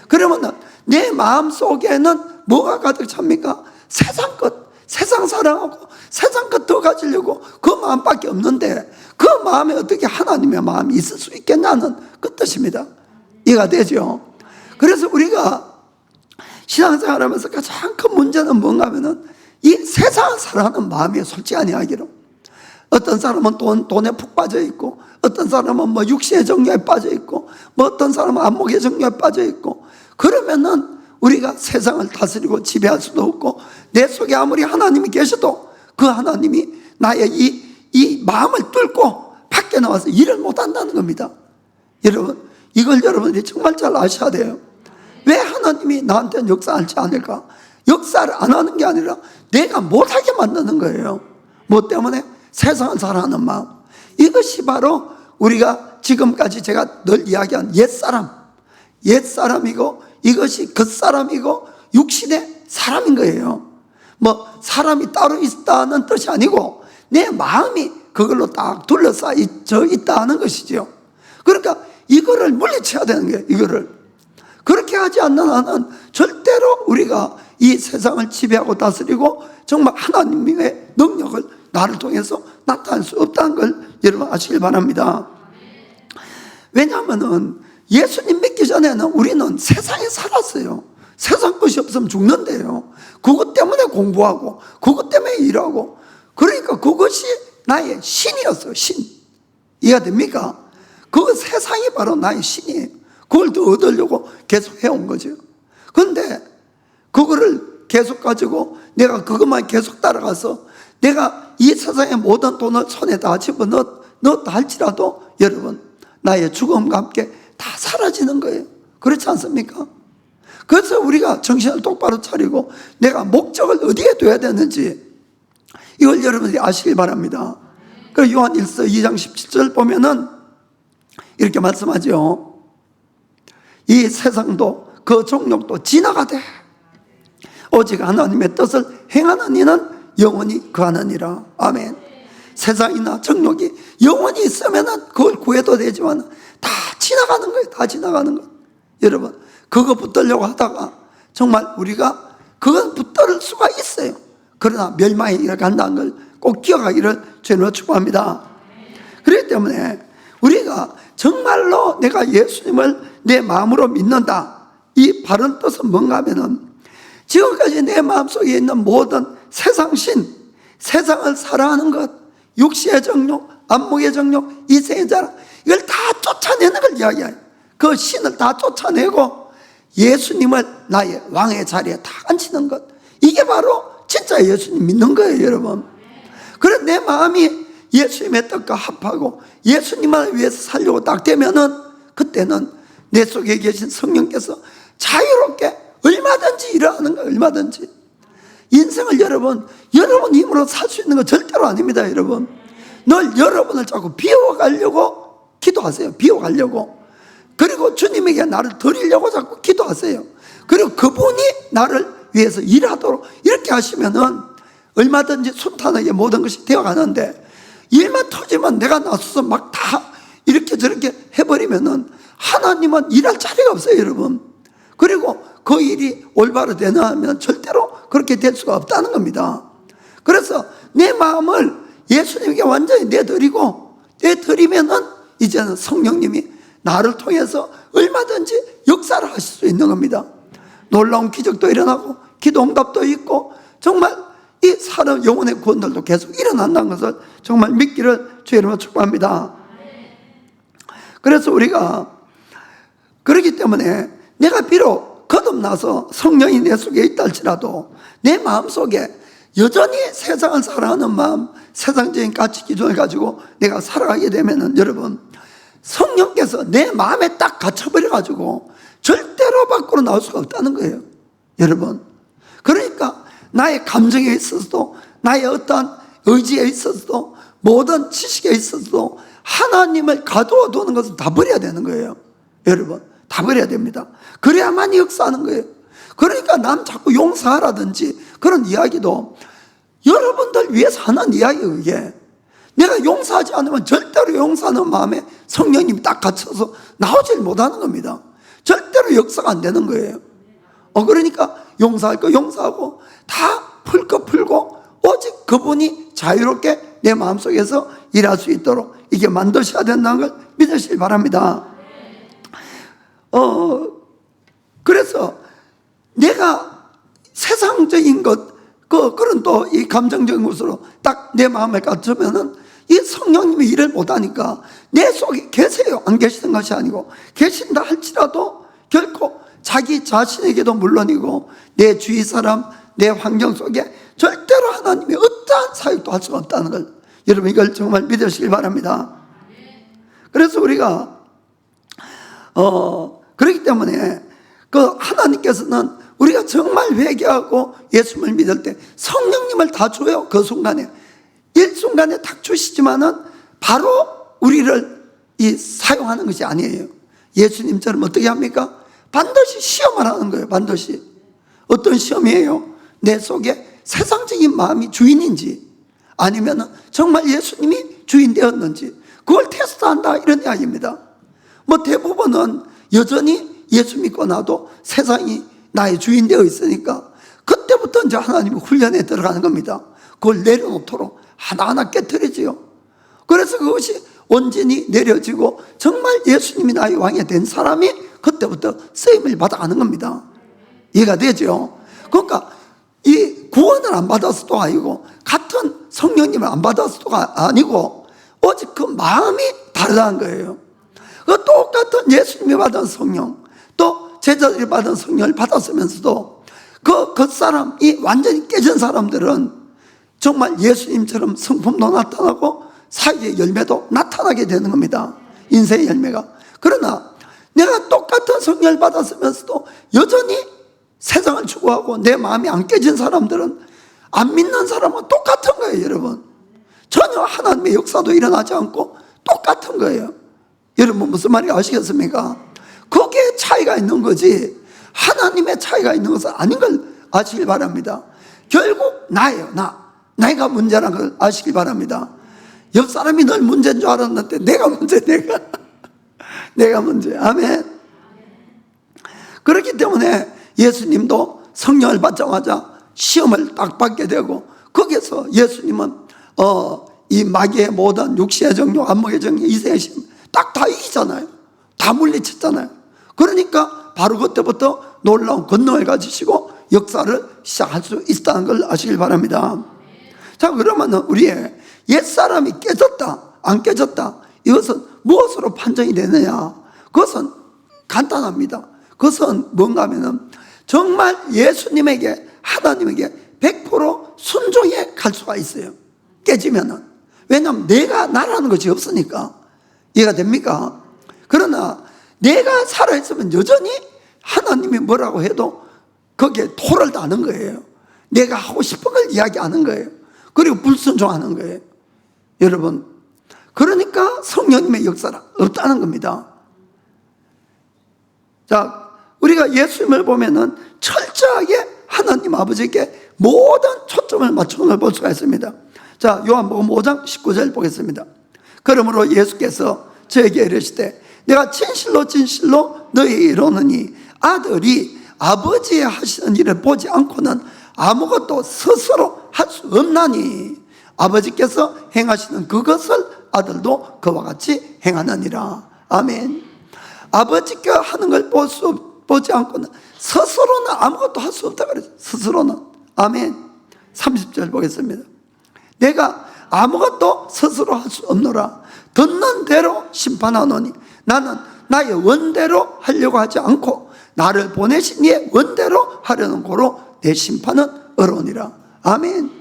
A: 그러면 내 마음 속에는 뭐가 가득 찹니까? 세상 것, 세상 사랑하고 세상 것 더 가지려고 그 마음밖에 없는데 그 마음에 어떻게 하나님의 마음이 있을 수 있겠냐는 그 뜻입니다. 이해가 되죠? 그래서 우리가 신앙생활 하면서 가장 큰 문제는 뭔가 하면은 이 세상을 사랑하는 마음이 솔직한 이야기로, 어떤 사람은 돈에 푹 빠져 있고, 어떤 사람은 육신의 정욕에 빠져 있고, 어떤 사람은 안목의 정욕에 빠져 있고, 그러면은 우리가 세상을 다스리고 지배할 수도 없고, 내 속에 아무리 하나님이 계셔도 그 하나님이 나의 이 마음을 뚫고 밖에 나와서 일을 못한다는 겁니다. 여러분, 이걸 여러분들이 정말 잘 아셔야 돼요. 왜 하나님이 나한테는 역사하지 않을까? 역사를 안 하는 게 아니라 내가 못하게 만드는 거예요. 뭐 때문에? 세상을 사랑하는 마음. 이것이 바로 우리가 지금까지 제가 늘 이야기한 옛사람이고, 이것이 겉사람이고 육신의 사람인 거예요. 뭐 사람이 따로 있다는 뜻이 아니고 내 마음이 그걸로 딱 둘러싸여 있다는 것이죠. 그러니까 이거를 물리쳐야 되는 거예요. 이거를 그렇게 하지 않는 한은 절대로 우리가 이 세상을 지배하고 다스리고 정말 하나님의 능력을 나를 통해서 나타낼 수 없다는 걸 여러분 아시길 바랍니다. 왜냐하면 예수님 믿기 전에는 우리는 세상에 살았어요. 세상 것이 없으면 죽는데요. 그것 때문에 공부하고 그것 때문에 일하고, 그러니까 그것이 나의 신이었어요. 신. 이해가 됩니까? 그 세상이 바로 나의 신이에요. 그걸 더 얻으려고 계속 해온 거죠. 그런데 그거를 계속 가지고 내가 그것만 계속 따라가서 내가 이 세상의 모든 돈을 손에 다 집어넣었다 할지라도 여러분, 나의 죽음과 함께 다 사라지는 거예요. 그렇지 않습니까? 그래서 우리가 정신을 똑바로 차리고 내가 목적을 어디에 둬야 되는지 이걸 여러분들이 아시길 바랍니다. 그래서 요한 1서 2장 17절 보면은 이렇게 말씀하죠. 이 세상도 그 종력도 지나가되 오직 하나님의 뜻을 행하는 이는 영원히 거하느니라. 아멘. 세상이나 정욕이 영원히 있으면은 그걸 구해도 되지만 다 지나가는 거예요. 다 지나가는 거. 여러분, 그거 붙들려고 하다가 정말 우리가 그건 붙들 수가 있어요. 그러나 멸망에 이르간다는 걸 꼭 기억하기를 주님으로 축복합니다. 그렇기 때문에 우리가 정말로 내가 예수님을 내 마음으로 믿는다, 이 바른 뜻은 뭔가 하면은 지금까지 내 마음속에 있는 모든 세상신, 세상을 사랑하는 것, 육시의 정욕, 안목의 정욕, 이생의 자랑, 이걸 다 쫓아내는 걸 이야기해요. 그 신을 다 쫓아내고 예수님을 나의 왕의 자리에 다 앉히는 것, 이게 바로 진짜 예수님 믿는 거예요, 여러분. 그래서 내 마음이 예수님의 뜻과 합하고 예수님을 위해서 살려고 딱 되면은 그때는 내 속에 계신 성령께서 자유롭게 얼마든지 일하는 거예요. 얼마든지. 인생을 여러분 힘으로 살 수 있는 거 절대로 아닙니다. 여러분, 늘 여러분을 자꾸 비워가려고 기도하세요. 비워가려고. 그리고 주님에게 나를 드리려고 자꾸 기도하세요. 그리고 그분이 나를 위해서 일하도록 이렇게 하시면은 얼마든지 순탄하게 모든 것이 되어가는데, 일만 터지면 내가 나서서 막 다 이렇게 저렇게 해버리면은 하나님은 일할 자리가 없어요, 여러분. 그리고 그 일이 올바로 되나 하면 절대로 그렇게 될 수가 없다는 겁니다. 그래서 내 마음을 예수님께 완전히 내드리면은 이제는 성령님이 나를 통해서 얼마든지 역사를 하실 수 있는 겁니다. 놀라운 기적도 일어나고 기도 응답도 있고 정말 이 사람 영혼의 구원들도 계속 일어난다는 것을 정말 믿기를 주의 이름으로 축복합니다. 그래서 우리가 그렇기 때문에 내가 비록 거듭나서 성령이 내 속에 있다 할지라도 내 마음속에 여전히 세상을 사랑하는 마음, 세상적인 가치 기준을 가지고 내가 살아가게 되면은 여러분, 성령께서 내 마음에 딱 갇혀버려가지고 절대로 밖으로 나올 수가 없다는 거예요, 여러분. 그러니까 나의 감정에 있어서도, 나의 어떠한 의지에 있어서도, 모든 지식에 있어서도 하나님을 가두어 두는 것은 다 버려야 되는 거예요, 여러분. 다 버려야 됩니다. 그래야만 역사하는 거예요. 그러니까 남 자꾸 용서하라든지 그런 이야기도 여러분들 위해서 하는 이야기예요. 이게 내가 용서하지 않으면 절대로 용서하는 마음에 성령님이 딱 갇혀서 나오질 못하는 겁니다. 절대로 역사가 안 되는 거예요. 그러니까 용서할 거 용서하고 다 풀 거 풀고 오직 그분이 자유롭게 내 마음속에서 일할 수 있도록 이게 만드셔야 된다는 걸 믿으시기 바랍니다. 그래서 내가 세상적인 것, 그런 또 이 감정적인 것으로 딱 내 마음에 갇히면은 이 성령님이 일을 못하니까 내 속에 계세요. 안 계시는 것이 아니고 계신다 할지라도 결코 자기 자신에게도 물론이고 내 주위 사람, 내 환경 속에 절대로 하나님이 어떠한 사역도 할 수가 없다는 걸 여러분 이걸 정말 믿으시길 바랍니다. 그래서 우리가 그렇기 때문에 그 하나님께서는 우리가 정말 회개하고 예수님을 믿을 때 성령님을 다 줘요. 그 순간에 일순간에 딱 주시지만은 바로 우리를 사용하는 것이 아니에요. 예수님처럼 어떻게 합니까? 반드시 시험을 하는 거예요. 반드시. 어떤 시험이에요? 내 속에 세상적인 마음이 주인인지 아니면 정말 예수님이 주인 되었는지 그걸 테스트한다 이런 이야기입니다. 뭐 대부분은 여전히 예수 믿고 나도 세상이 나의 주인 되어 있으니까 그때부터 이제 하나님이 훈련에 들어가는 겁니다. 그걸 내려놓도록 하나하나 깨트리지요. 그래서 그것이 온전히 내려지고 정말 예수님이 나의 왕이 된 사람이 그때부터 쓰임을 받아가는 겁니다. 이해가 되죠? 그러니까 이 구원을 안 받았어도 아니고 같은 성령님을 안 받았어도 아니고 오직 그 마음이 다르다는 거예요. 그 똑같은 예수님이 받은 성령 또 제자들이 받은 성령을 받았으면서도 그 사람이 완전히 깨진 사람들은 정말 예수님처럼 성품도 나타나고 사역의 열매도 나타나게 되는 겁니다. 인생의 열매가. 그러나 내가 똑같은 성령을 받았으면서도 여전히 세상을 추구하고 내 마음이 안 깨진 사람들은 안 믿는 사람은 똑같은 거예요. 여러분 전혀 하나님의 역사도 일어나지 않고 똑같은 거예요. 여러분 무슨 말인지 아시겠습니까? 거기에 차이가 있는 거지 하나님의 차이가 있는 것은 아닌 걸 아시길 바랍니다. 결국 나예요. 내가 문제라는 걸 아시길 바랍니다. 옆 사람이 늘 문제인 줄 알았는데 내가 문제. 내가 문제. 아멘. 그렇기 때문에 예수님도 성령을 받자마자 시험을 딱 받게 되고 거기에서 예수님은 이 마귀의 모든 육신의 정욕, 안목의 정욕, 이생의 시험 딱 다 이기잖아요. 다 물리쳤잖아요. 그러니까 바로 그때부터 놀라운 권능을 가지시고 역사를 시작할 수 있다는 걸 아시길 바랍니다. 자, 그러면 우리의 옛사람이 깨졌다 안 깨졌다 이것은 무엇으로 판정이 되느냐? 그것은 간단합니다. 그것은 뭔가 하면은 정말 예수님에게 하나님에게 100% 순종해 갈 수가 있어요. 깨지면은. 왜냐하면 내가 나라는 것이 없으니까. 이해가 됩니까? 그러나 내가 살아있으면 여전히 하나님이 뭐라고 해도 거기에 토를 다는 거예요. 내가 하고 싶은 걸 이야기하는 거예요. 그리고 불순종하는 거예요. 여러분, 그러니까 성령님의 역사가 없다는 겁니다. 자, 우리가 예수님을 보면은 철저하게 하나님 아버지께 모든 초점을 맞추는 걸 볼 수가 있습니다. 자, 요한복음 5장 19절 보겠습니다. 그러므로 예수께서 저에게 이르시되 내가 진실로 너희에게 이르노니 아들이 아버지의 하시는 일을 보지 않고는 아무것도 스스로 할 수 없나니 아버지께서 행하시는 그것을 아들도 그와 같이 행하느니라. 아멘. 아버지가 하는 걸 보지 않고는 스스로는 아무것도 할 수 없다 그랬어요. 스스로는. 아멘. 30절 보겠습니다. 내가 아무것도 스스로 할 수 없노라. 듣는 대로 심판하노니 나는 나의 원대로 하려고 하지 않고 나를 보내신 이의 원대로 하려는 고로 내 심판은 어려우니라. 아멘.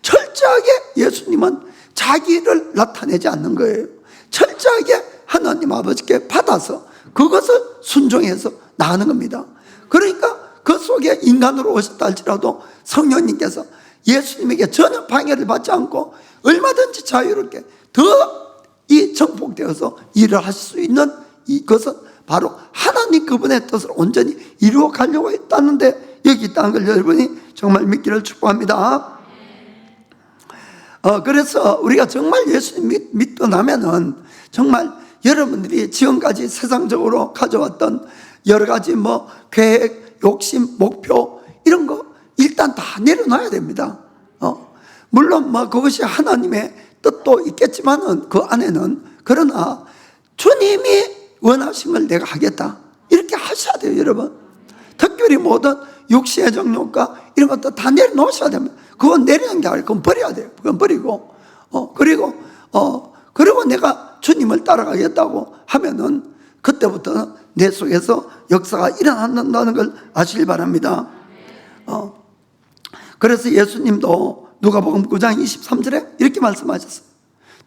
A: 철저하게 예수님은 자기를 나타내지 않는 거예요. 철저하게 하나님 아버지께 받아서 그것을 순종해서 나가는 겁니다. 그러니까 그 속에 인간으로 오셨다 할지라도 성령님께서 예수님에게 전혀 방해를 받지 않고 얼마든지 자유롭게 더 이 정복되어서 일을 하실 수 있는 이것은 바로 하나님 그분의 뜻을 온전히 이루어 가려고 했다는데 여기 있다는 걸 여러분이 정말 믿기를 축복합니다. 그래서 우리가 정말 예수님 믿고 나면은 정말 여러분들이 지금까지 세상적으로 가져왔던 여러 가지 뭐 계획, 욕심, 목표 이런 거 일단 다 내려놔야 됩니다. 물론 뭐 그것이 하나님의 뜻도 있겠지만은 그 안에는 그러나 주님이 원하신 걸 내가 하겠다 이렇게 하셔야 돼요. 여러분 특별히 모든 육신의 정욕과 이런 것도 다 내려놓으셔야 됩니다. 그건 내리는 게 아니라 그건 버려야 돼요. 그건 버리고 그리고 내가 주님을 따라가겠다고 하면은 그때부터 내 속에서 역사가 일어난다는 걸 아시길 바랍니다. 그래서 예수님도 누가복음 9장 23절에 이렇게 말씀하셨어요.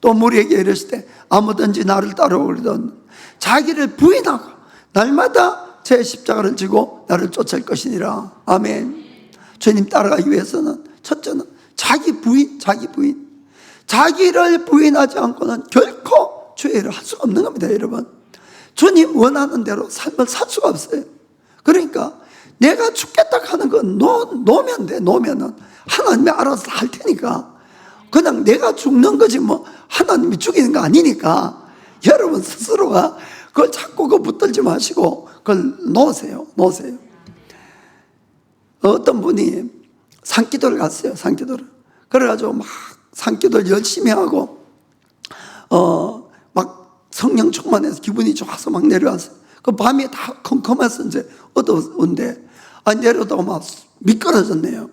A: 또 무리에게 이르시되 아무든지 나를 따라오려던 자기를 부인하고 날마다 제 십자가를 지고 나를 쫓을 것이니라. 아멘. 주님 따라가기 위해서는 첫째는 자기 부인. 자기를 부인하지 않고는 결코 주의 일을 할 수가 없는 겁니다, 여러분. 주님 원하는 대로 삶을 살 수가 없어요. 그러니까 내가 죽겠다 하는 건 놓으면 돼. 놓으면은 하나님이 알아서 할 테니까. 그냥 내가 죽는 거지 뭐 하나님이 죽이는 거 아니니까 여러분 스스로가 그걸 자꾸 붙들지 마시고 그걸 놓으세요. 어떤 분이 산기도를 갔어요. 산기도를. 그래가지고 막 산기도를 열심히 하고 막 성령 충만해서 기분이 좋아서 막 내려왔어요. 그 밤이 다 컴컴해서 이제 어두운데 내려다가 막 미끄러졌네요.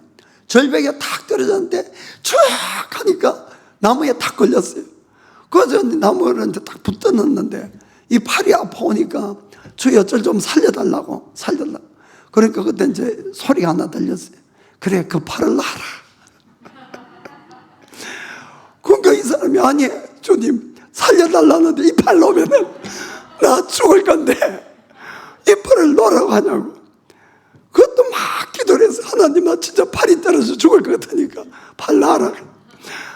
A: 절벽에 탁 떨어졌는데 쫙 하니까 나무에 탁 걸렸어요. 그래서 나무를 이제 딱 붙었는데 이 팔이 아파오니까 주여 어쩔 좀 살려달라고. 그러니까 그때 이제 소리가 하나 들렸어요. 그래, 그 팔을 놔라. 그러니까 이 사람이 아니 주님 살려달라는데 이 팔 놓으면은 나 죽을 건데 이 팔을 놓으라고 하냐고. 그것도 막 기도를 해서 하나님 나 진짜 팔이 떨어져 죽을 것 같으니까 팔 놔라.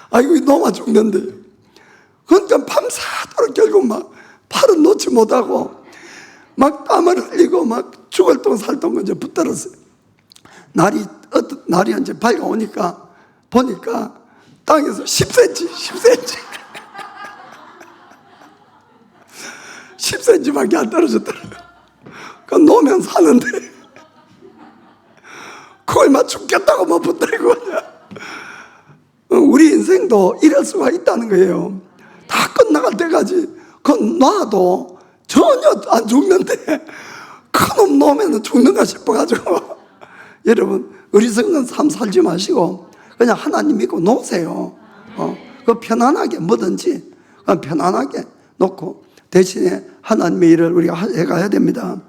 A: 아이고 너무 죽는데. 그러니까 밤새도록 결국 막 팔은 놓지 못하고 막 땀을 흘리고 막 죽을 똥 살 똥 이제 붙들었어요. 날이 이제 밝아오니까 보니까 땅에서 10cm밖에 안 떨어졌더라고요. 그 놓으면 사는데 그걸 막 죽겠다고 막 붙들고 그냥. 우리 인생도 이럴 수가 있다는 거예요. 다 끝나갈 때까지 그건 놔도 전혀 안 죽는데 그놈 놓으면 죽는가 싶어가지고 여러분 어리석은 삶 살지 마시고 그냥 하나님 믿고 놓으세요. 그 편안하게 뭐든지 그냥 편안하게 놓고 대신에 하나님의 일을 우리가 해가야 됩니다.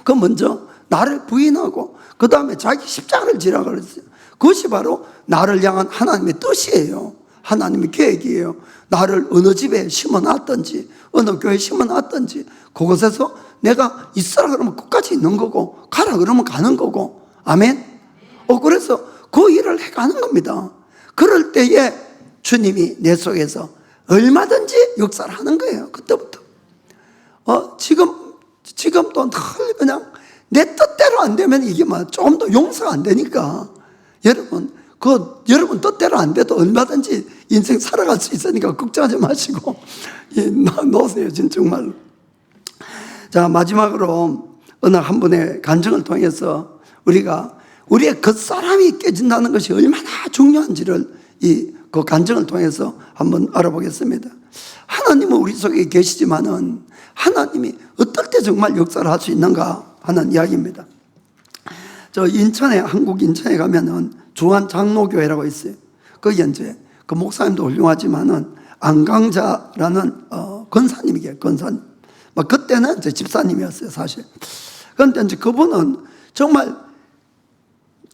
A: 그 먼저 나를 부인하고 그 다음에 자기 십자가를 지라 그랬어요. 그것이 바로 나를 향한 하나님의 뜻이에요. 하나님의 계획이에요. 나를 어느 집에 심어놨든지 어느 교회에 심어놨든지 그곳에서 내가 있으라 그러면 끝까지 있는 거고 가라 그러면 가는 거고. 아멘. 그래서 그 일을 해가는 겁니다. 그럴 때에 주님이 내 속에서 얼마든지 역사를 하는 거예요. 그때부터. 지금 또 늘 그냥 내 뜻대로 안 되면 이게 좀 더 용서가 안 되니까 여러분 여러분 뜻대로 안 돼도 얼마든지 인생 살아갈 수 있으니까 걱정하지 마시고 놓으세요. 진짜 정말로. 자, 마지막으로 어느 한 분의 간증을 통해서 우리의 겉사람이 깨진다는 것이 얼마나 중요한지를 그 간증을 통해서 한번 알아보겠습니다. 하나님은 우리 속에 계시지만은 하나님이 어떨 때 정말 역사를 할 수 있는가 하는 이야기입니다. 한국 인천에 가면은 주한 장로교회라고 있어요. 거기 이제 그 목사님도 훌륭하지만은 안강자라는 권사님이에요. 권사님. 그때는 이제 집사님이었어요, 사실. 그런데 이제 그분은 정말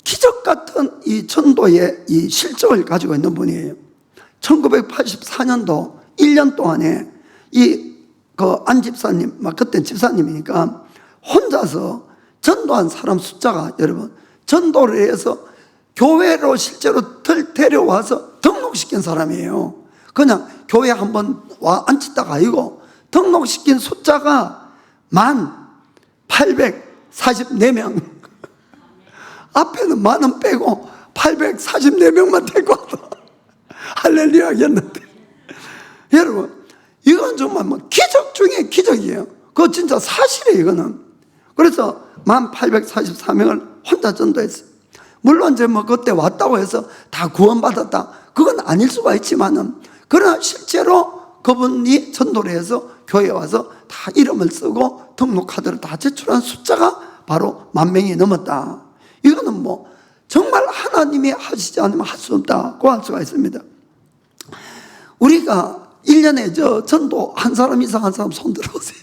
A: 기적 같은 이 전도의 이 실적을 가지고 있는 분이에요. 1984년도 1년 동안에 안 집사님, 그때 집사님이니까 혼자서 전도한 사람 숫자가 여러분, 전도를 해서 교회로 실제로 데려와서 등록시킨 사람이에요. 그냥 교회 한번 와 앉혔다가 아니고 등록시킨 숫자가 1844명. 앞에는 10,000원 빼고 844명만 데리고 와서 할렐루야 하겠는데 여러분 이건 정말 기적 중에 기적이에요. 그거 진짜 사실이에요. 이거는. 그래서 1844명을 혼자 전도했어요. 물론 이제 그때 왔다고 해서 다 구원받았다 그건 아닐 수가 있지만은 그러나 실제로 그분이 전도를 해서 교회에 와서 다 이름을 쓰고 등록카드를 다 제출한 숫자가 바로 10,000명이 넘었다. 이거는 정말 하나님이 하시지 않으면 할 수 없다고 할 수가 있습니다. 우리가 1년에 전도 한 사람 이상 한 사람 손 들어보세요.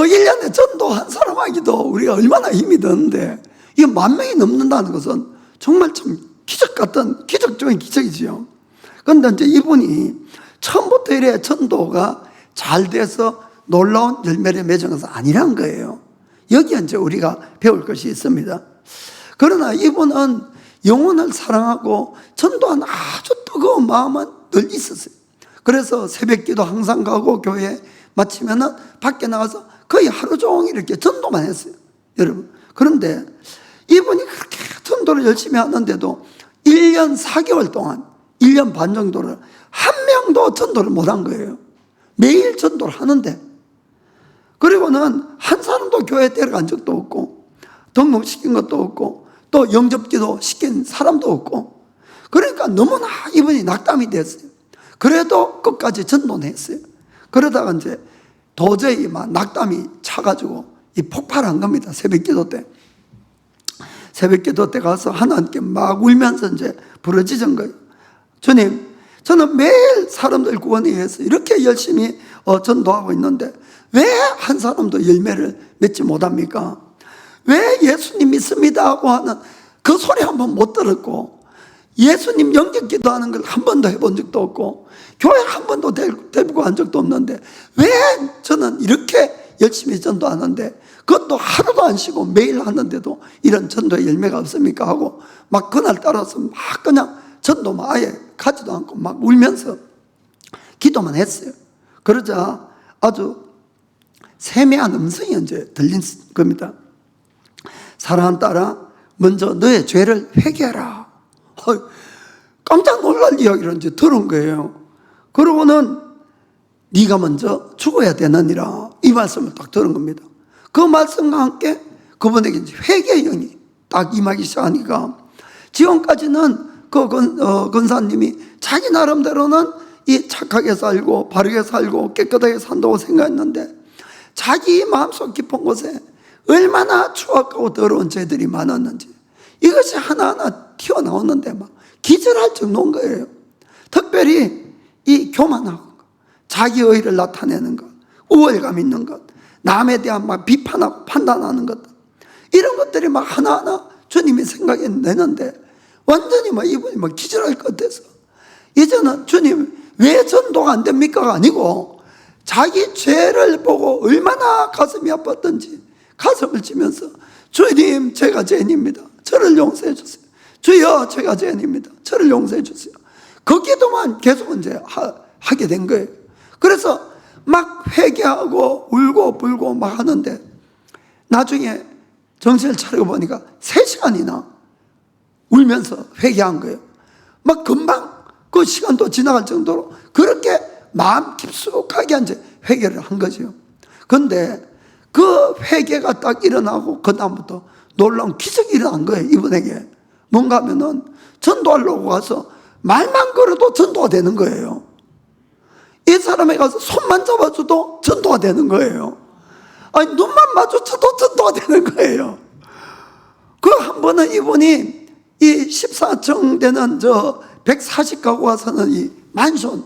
A: 1년에 전도 한 사람 하기도 우리가 얼마나 힘이 드는데, 이게 10,000명이 넘는다는 것은 정말 참 기적 같은, 기적적인 기적이지요. 그런데 이제 이분이 처음부터 이래 전도가 잘 돼서 놀라운 열매를 맺은 것은 아니란 거예요. 여기에 이제 우리가 배울 것이 있습니다. 그러나 이분은 영혼을 사랑하고 전도한 아주 뜨거운 마음은 늘 있었어요. 그래서 새벽기도 항상 가고 교회 마치면은 밖에 나가서 거의 하루 종일 이렇게 전도만 했어요, 여러분. 그런데 이분이 그렇게 전도를 열심히 하는데도 1년 4개월 동안, 1년 반 정도를 한 명도 전도를 못한 거예요. 매일 전도를 하는데, 그리고는 한 사람도 교회에 데려간 적도 없고, 등록시킨 것도 없고, 또 영접기도 시킨 사람도 없고, 그러니까 너무나 이분이 낙담이 됐어요. 그래도 끝까지 전도는 했어요. 그러다가 이제 도저히 막 낙담이 차가지고 이 폭발한 겁니다. 새벽기도 때. 새벽기도 때 가서 하나님께 막 울면서 이제 부르짖은 거예요. 주님, 저는 매일 사람들 구원에 위해서 이렇게 열심히 전도하고 있는데 왜 한 사람도 열매를 맺지 못합니까? 왜 예수님 믿습니다 하고 하는 그 소리 한번 못 들었고, 예수님 영접기도 하는 걸 한 번도 해본 적도 없고, 교회 한 번도 데리고 간 적도 없는데 왜 저는 이렇게 열심히 전도하는데, 그것도 하루도 안 쉬고 매일 하는데도 이런 전도의 열매가 없습니까 하고 막 그날 따라서 막 그냥 전도만 아예 가지도 않고 막 울면서 기도만 했어요. 그러자 아주 세미한 음성이 이제 들린 겁니다. 사랑하는 딸아, 먼저 너의 죄를 회개하라. 깜짝 놀랄 이야기를 이제 들은 거예요. 그러고는 네가 먼저 죽어야 되느니라, 이 말씀을 딱 들은 겁니다. 그 말씀과 함께 그분에게 이제 회개의 영이 딱 임하기 시작하니까, 지금까지는 그 권사님이 자기 나름대로는 이 착하게 살고 바르게 살고 깨끗하게 산다고 생각했는데, 자기 마음속 깊은 곳에 얼마나 추악하고 더러운 죄들이 많았는지 이것이 하나하나 튀어나오는데 막 기절할 정도인 거예요. 특별히 이 교만하고 자기 의의를 나타내는 것, 우월감 있는 것, 남에 대한 막 비판하고 판단하는 것, 이런 것들이 막 하나하나 주님이 생각해 내는데 완전히 막 이분이 막 기절할 것 같아서, 이제는 주님 왜 전도가 안 됩니까가 아니고 자기 죄를 보고 얼마나 가슴이 아팠던지 가슴을 치면서 주님 제가 죄인입니다, 저를 용서해 주세요. 주여 제가 죄인입니다, 저를 용서해 주세요. 그 기도만 계속 이제 하게 된 거예요. 그래서 막 회개하고 울고 불고 막 하는데 나중에 정신을 차리고 보니까 3시간이나 울면서 회개한 거예요. 막 금방 그 시간도 지나갈 정도로 그렇게 마음 깊숙하게 이제 회개를 한 거죠. 그런데 그 회개가 딱 일어나고 그 다음부터 놀라운 기적이 일어난 거예요, 이분에게. 뭔가 하면은 전도하려고 가서 말만 걸어도 전도가 되는 거예요. 이 사람에 가서 손만 잡아줘도 전도가 되는 거예요. 아니, 눈만 마주쳐도 전도가 되는 거예요. 그 한 번은 이분이 이 14층 되는 140가구가 사는 이 만촌,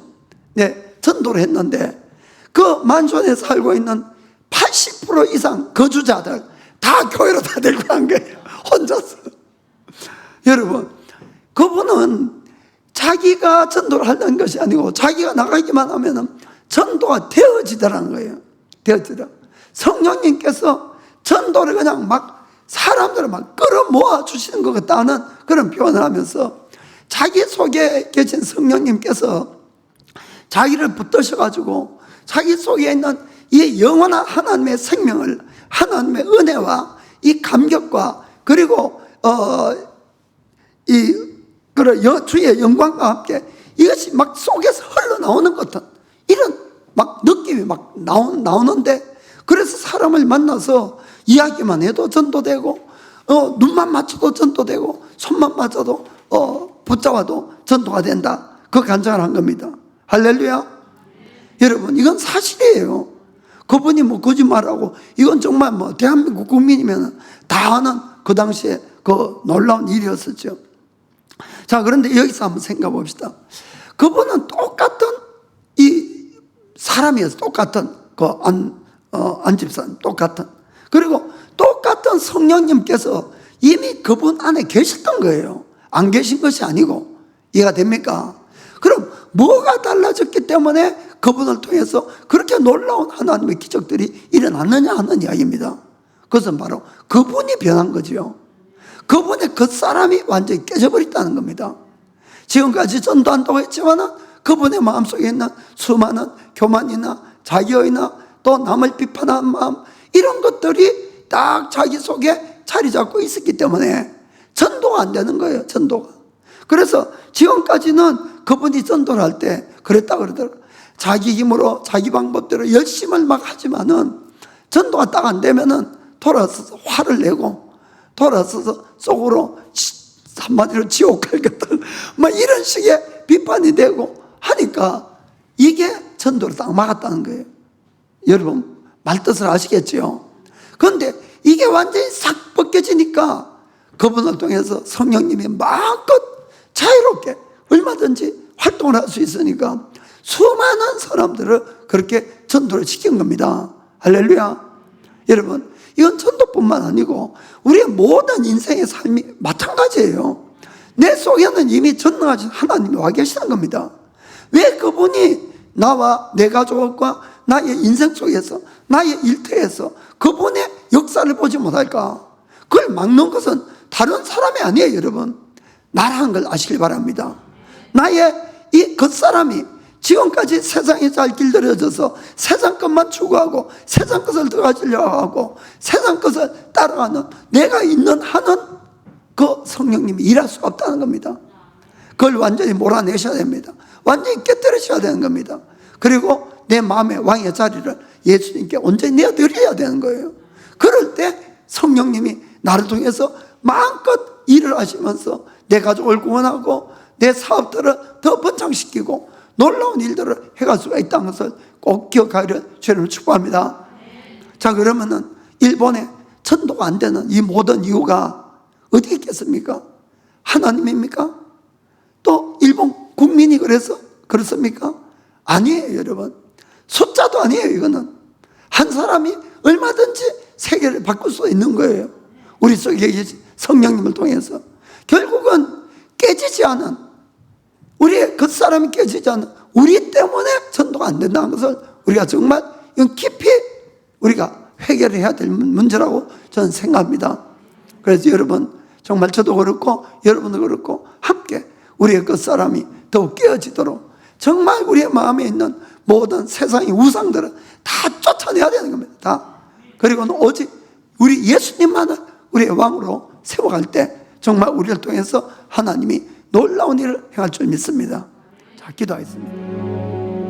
A: 전도를 했는데 그 만촌에 살고 있는 80% 이상 거주자들 다 교회로 다 데리고 간 거예요, 혼자서. 여러분, 그분은 자기가 전도를 하는 것이 아니고 자기가 나가기만 하면 전도가 되어지더라는 거예요. 되어지더라. 성령님께서 전도를 그냥 막 사람들을 막 끌어모아 주시는 것 같다는 그런 표현을 하면서 자기 속에 계신 성령님께서 자기를 붙드셔가지고 자기 속에 있는 이 영원한 하나님의 생명을, 하나님의 은혜와 이 감격과 그리고 주의 영광과 함께 이것이 막 속에서 흘러나오는 것 같은 이런 막 느낌이 막 나오는데, 그래서 사람을 만나서 이야기만 해도 전도되고, 눈만 맞춰도 전도되고, 손만 맞춰도 붙잡아도 전도가 된다. 그 간증을 한 겁니다. 할렐루야. 여러분, 이건 사실이에요. 그분이 뭐 거짓말하고, 이건 정말 뭐 대한민국 국민이면 다 아는 그 당시에 그 놀라운 일이었었죠. 자, 그런데 여기서 한번 생각해 봅시다. 그분은 똑같은 이 사람이었어요. 똑같은 안집사님 똑같은. 그리고 똑같은 성령님께서 이미 그분 안에 계셨던 거예요. 안 계신 것이 아니고. 이해가 됩니까? 그럼 뭐가 달라졌기 때문에 그분을 통해서 그렇게 놀라운 하나님의 기적들이 일어났느냐 하는 이야기입니다. 그것은 바로 그분이 변한 거죠. 그분의 그 사람이 완전히 깨져버렸다는 겁니다. 지금까지 전도한다고 했지만 그분의 마음속에 있는 수많은 교만이나 자기의나 또 남을 비판하는 마음, 이런 것들이 딱 자기 속에 자리 잡고 있었기 때문에 전도가 안 되는 거예요. 전도가. 그래서 지금까지는 그분이 전도를 할 때 그랬다 그러더라고요. 자기 힘으로 자기 방법대로 열심을 막 하지만은 전도가 딱 안 되면은 돌아서서 화를 내고 돌아서서 속으로 한마디로 지옥 갈 것들 막 이런 식의 비판이 되고 하니까 이게 전도를 딱 막았다는 거예요. 여러분 말뜻을 아시겠죠? 그런데 이게 완전히 싹 벗겨지니까 그분을 통해서 성령님이 마음껏 자유롭게 얼마든지 활동을 할 수 있으니까 수많은 사람들을 그렇게 전도를 시킨 겁니다. 할렐루야. 여러분 이건 전도뿐만 아니고 우리의 모든 인생의 삶이 마찬가지예요. 내 속에는 이미 전능하신 하나님이 와 계시는 겁니다. 왜 그분이 나와 내 가족과 나의 인생 속에서 나의 일터에서 그분의 역사를 보지 못할까? 그걸 막는 것은 다른 사람이 아니에요. 여러분 나라는 걸 아시길 바랍니다. 나의 이 겉사람이 지금까지 세상에 잘 길들여져서 세상 것만 추구하고 세상 것을 더 가지려고 하고 세상 것을 따라가는 내가 있는 한은 그 성령님이 일할 수가 없다는 겁니다. 그걸 완전히 몰아내셔야 됩니다. 완전히 깨뜨리셔야 되는 겁니다. 그리고 내 마음의 왕의 자리를 예수님께 온전히 내어드려야 되는 거예요. 그럴 때 성령님이 나를 통해서 마음껏 일을 하시면서 내 가족을 구원하고 내 사업들을 더 번창시키고 놀라운 일들을 해갈 수가 있다는 것을 꼭 기억하기를 주님을 축복합니다. 자, 그러면은 일본에 전도가 안 되는 이 모든 이유가 어디 있겠습니까? 하나님입니까? 또 일본 국민이 그래서 그렇습니까? 아니에요, 여러분. 숫자도 아니에요. 이거는 한 사람이 얼마든지 세계를 바꿀 수 있는 거예요. 우리 속에 계신 성령님을 통해서. 결국은 깨지지 않은 우리의 겉사람이 깨지지 않은 우리 때문에 전도가 안 된다는 것을 우리가 정말 이건 깊이 우리가 해결해야 될 문제라고 저는 생각합니다. 그래서 여러분 정말 저도 그렇고 여러분도 그렇고 함께 우리의 겉사람이 더욱 깨어지도록 정말 우리의 마음에 있는 모든 세상의 우상들을 다 쫓아내야 되는 겁니다. 다. 그리고는 오직 우리 예수님만을 우리의 왕으로 세워갈 때 정말 우리를 통해서 하나님이 놀라운 일을 행할 줄 믿습니다. 자, 기도하겠습니다.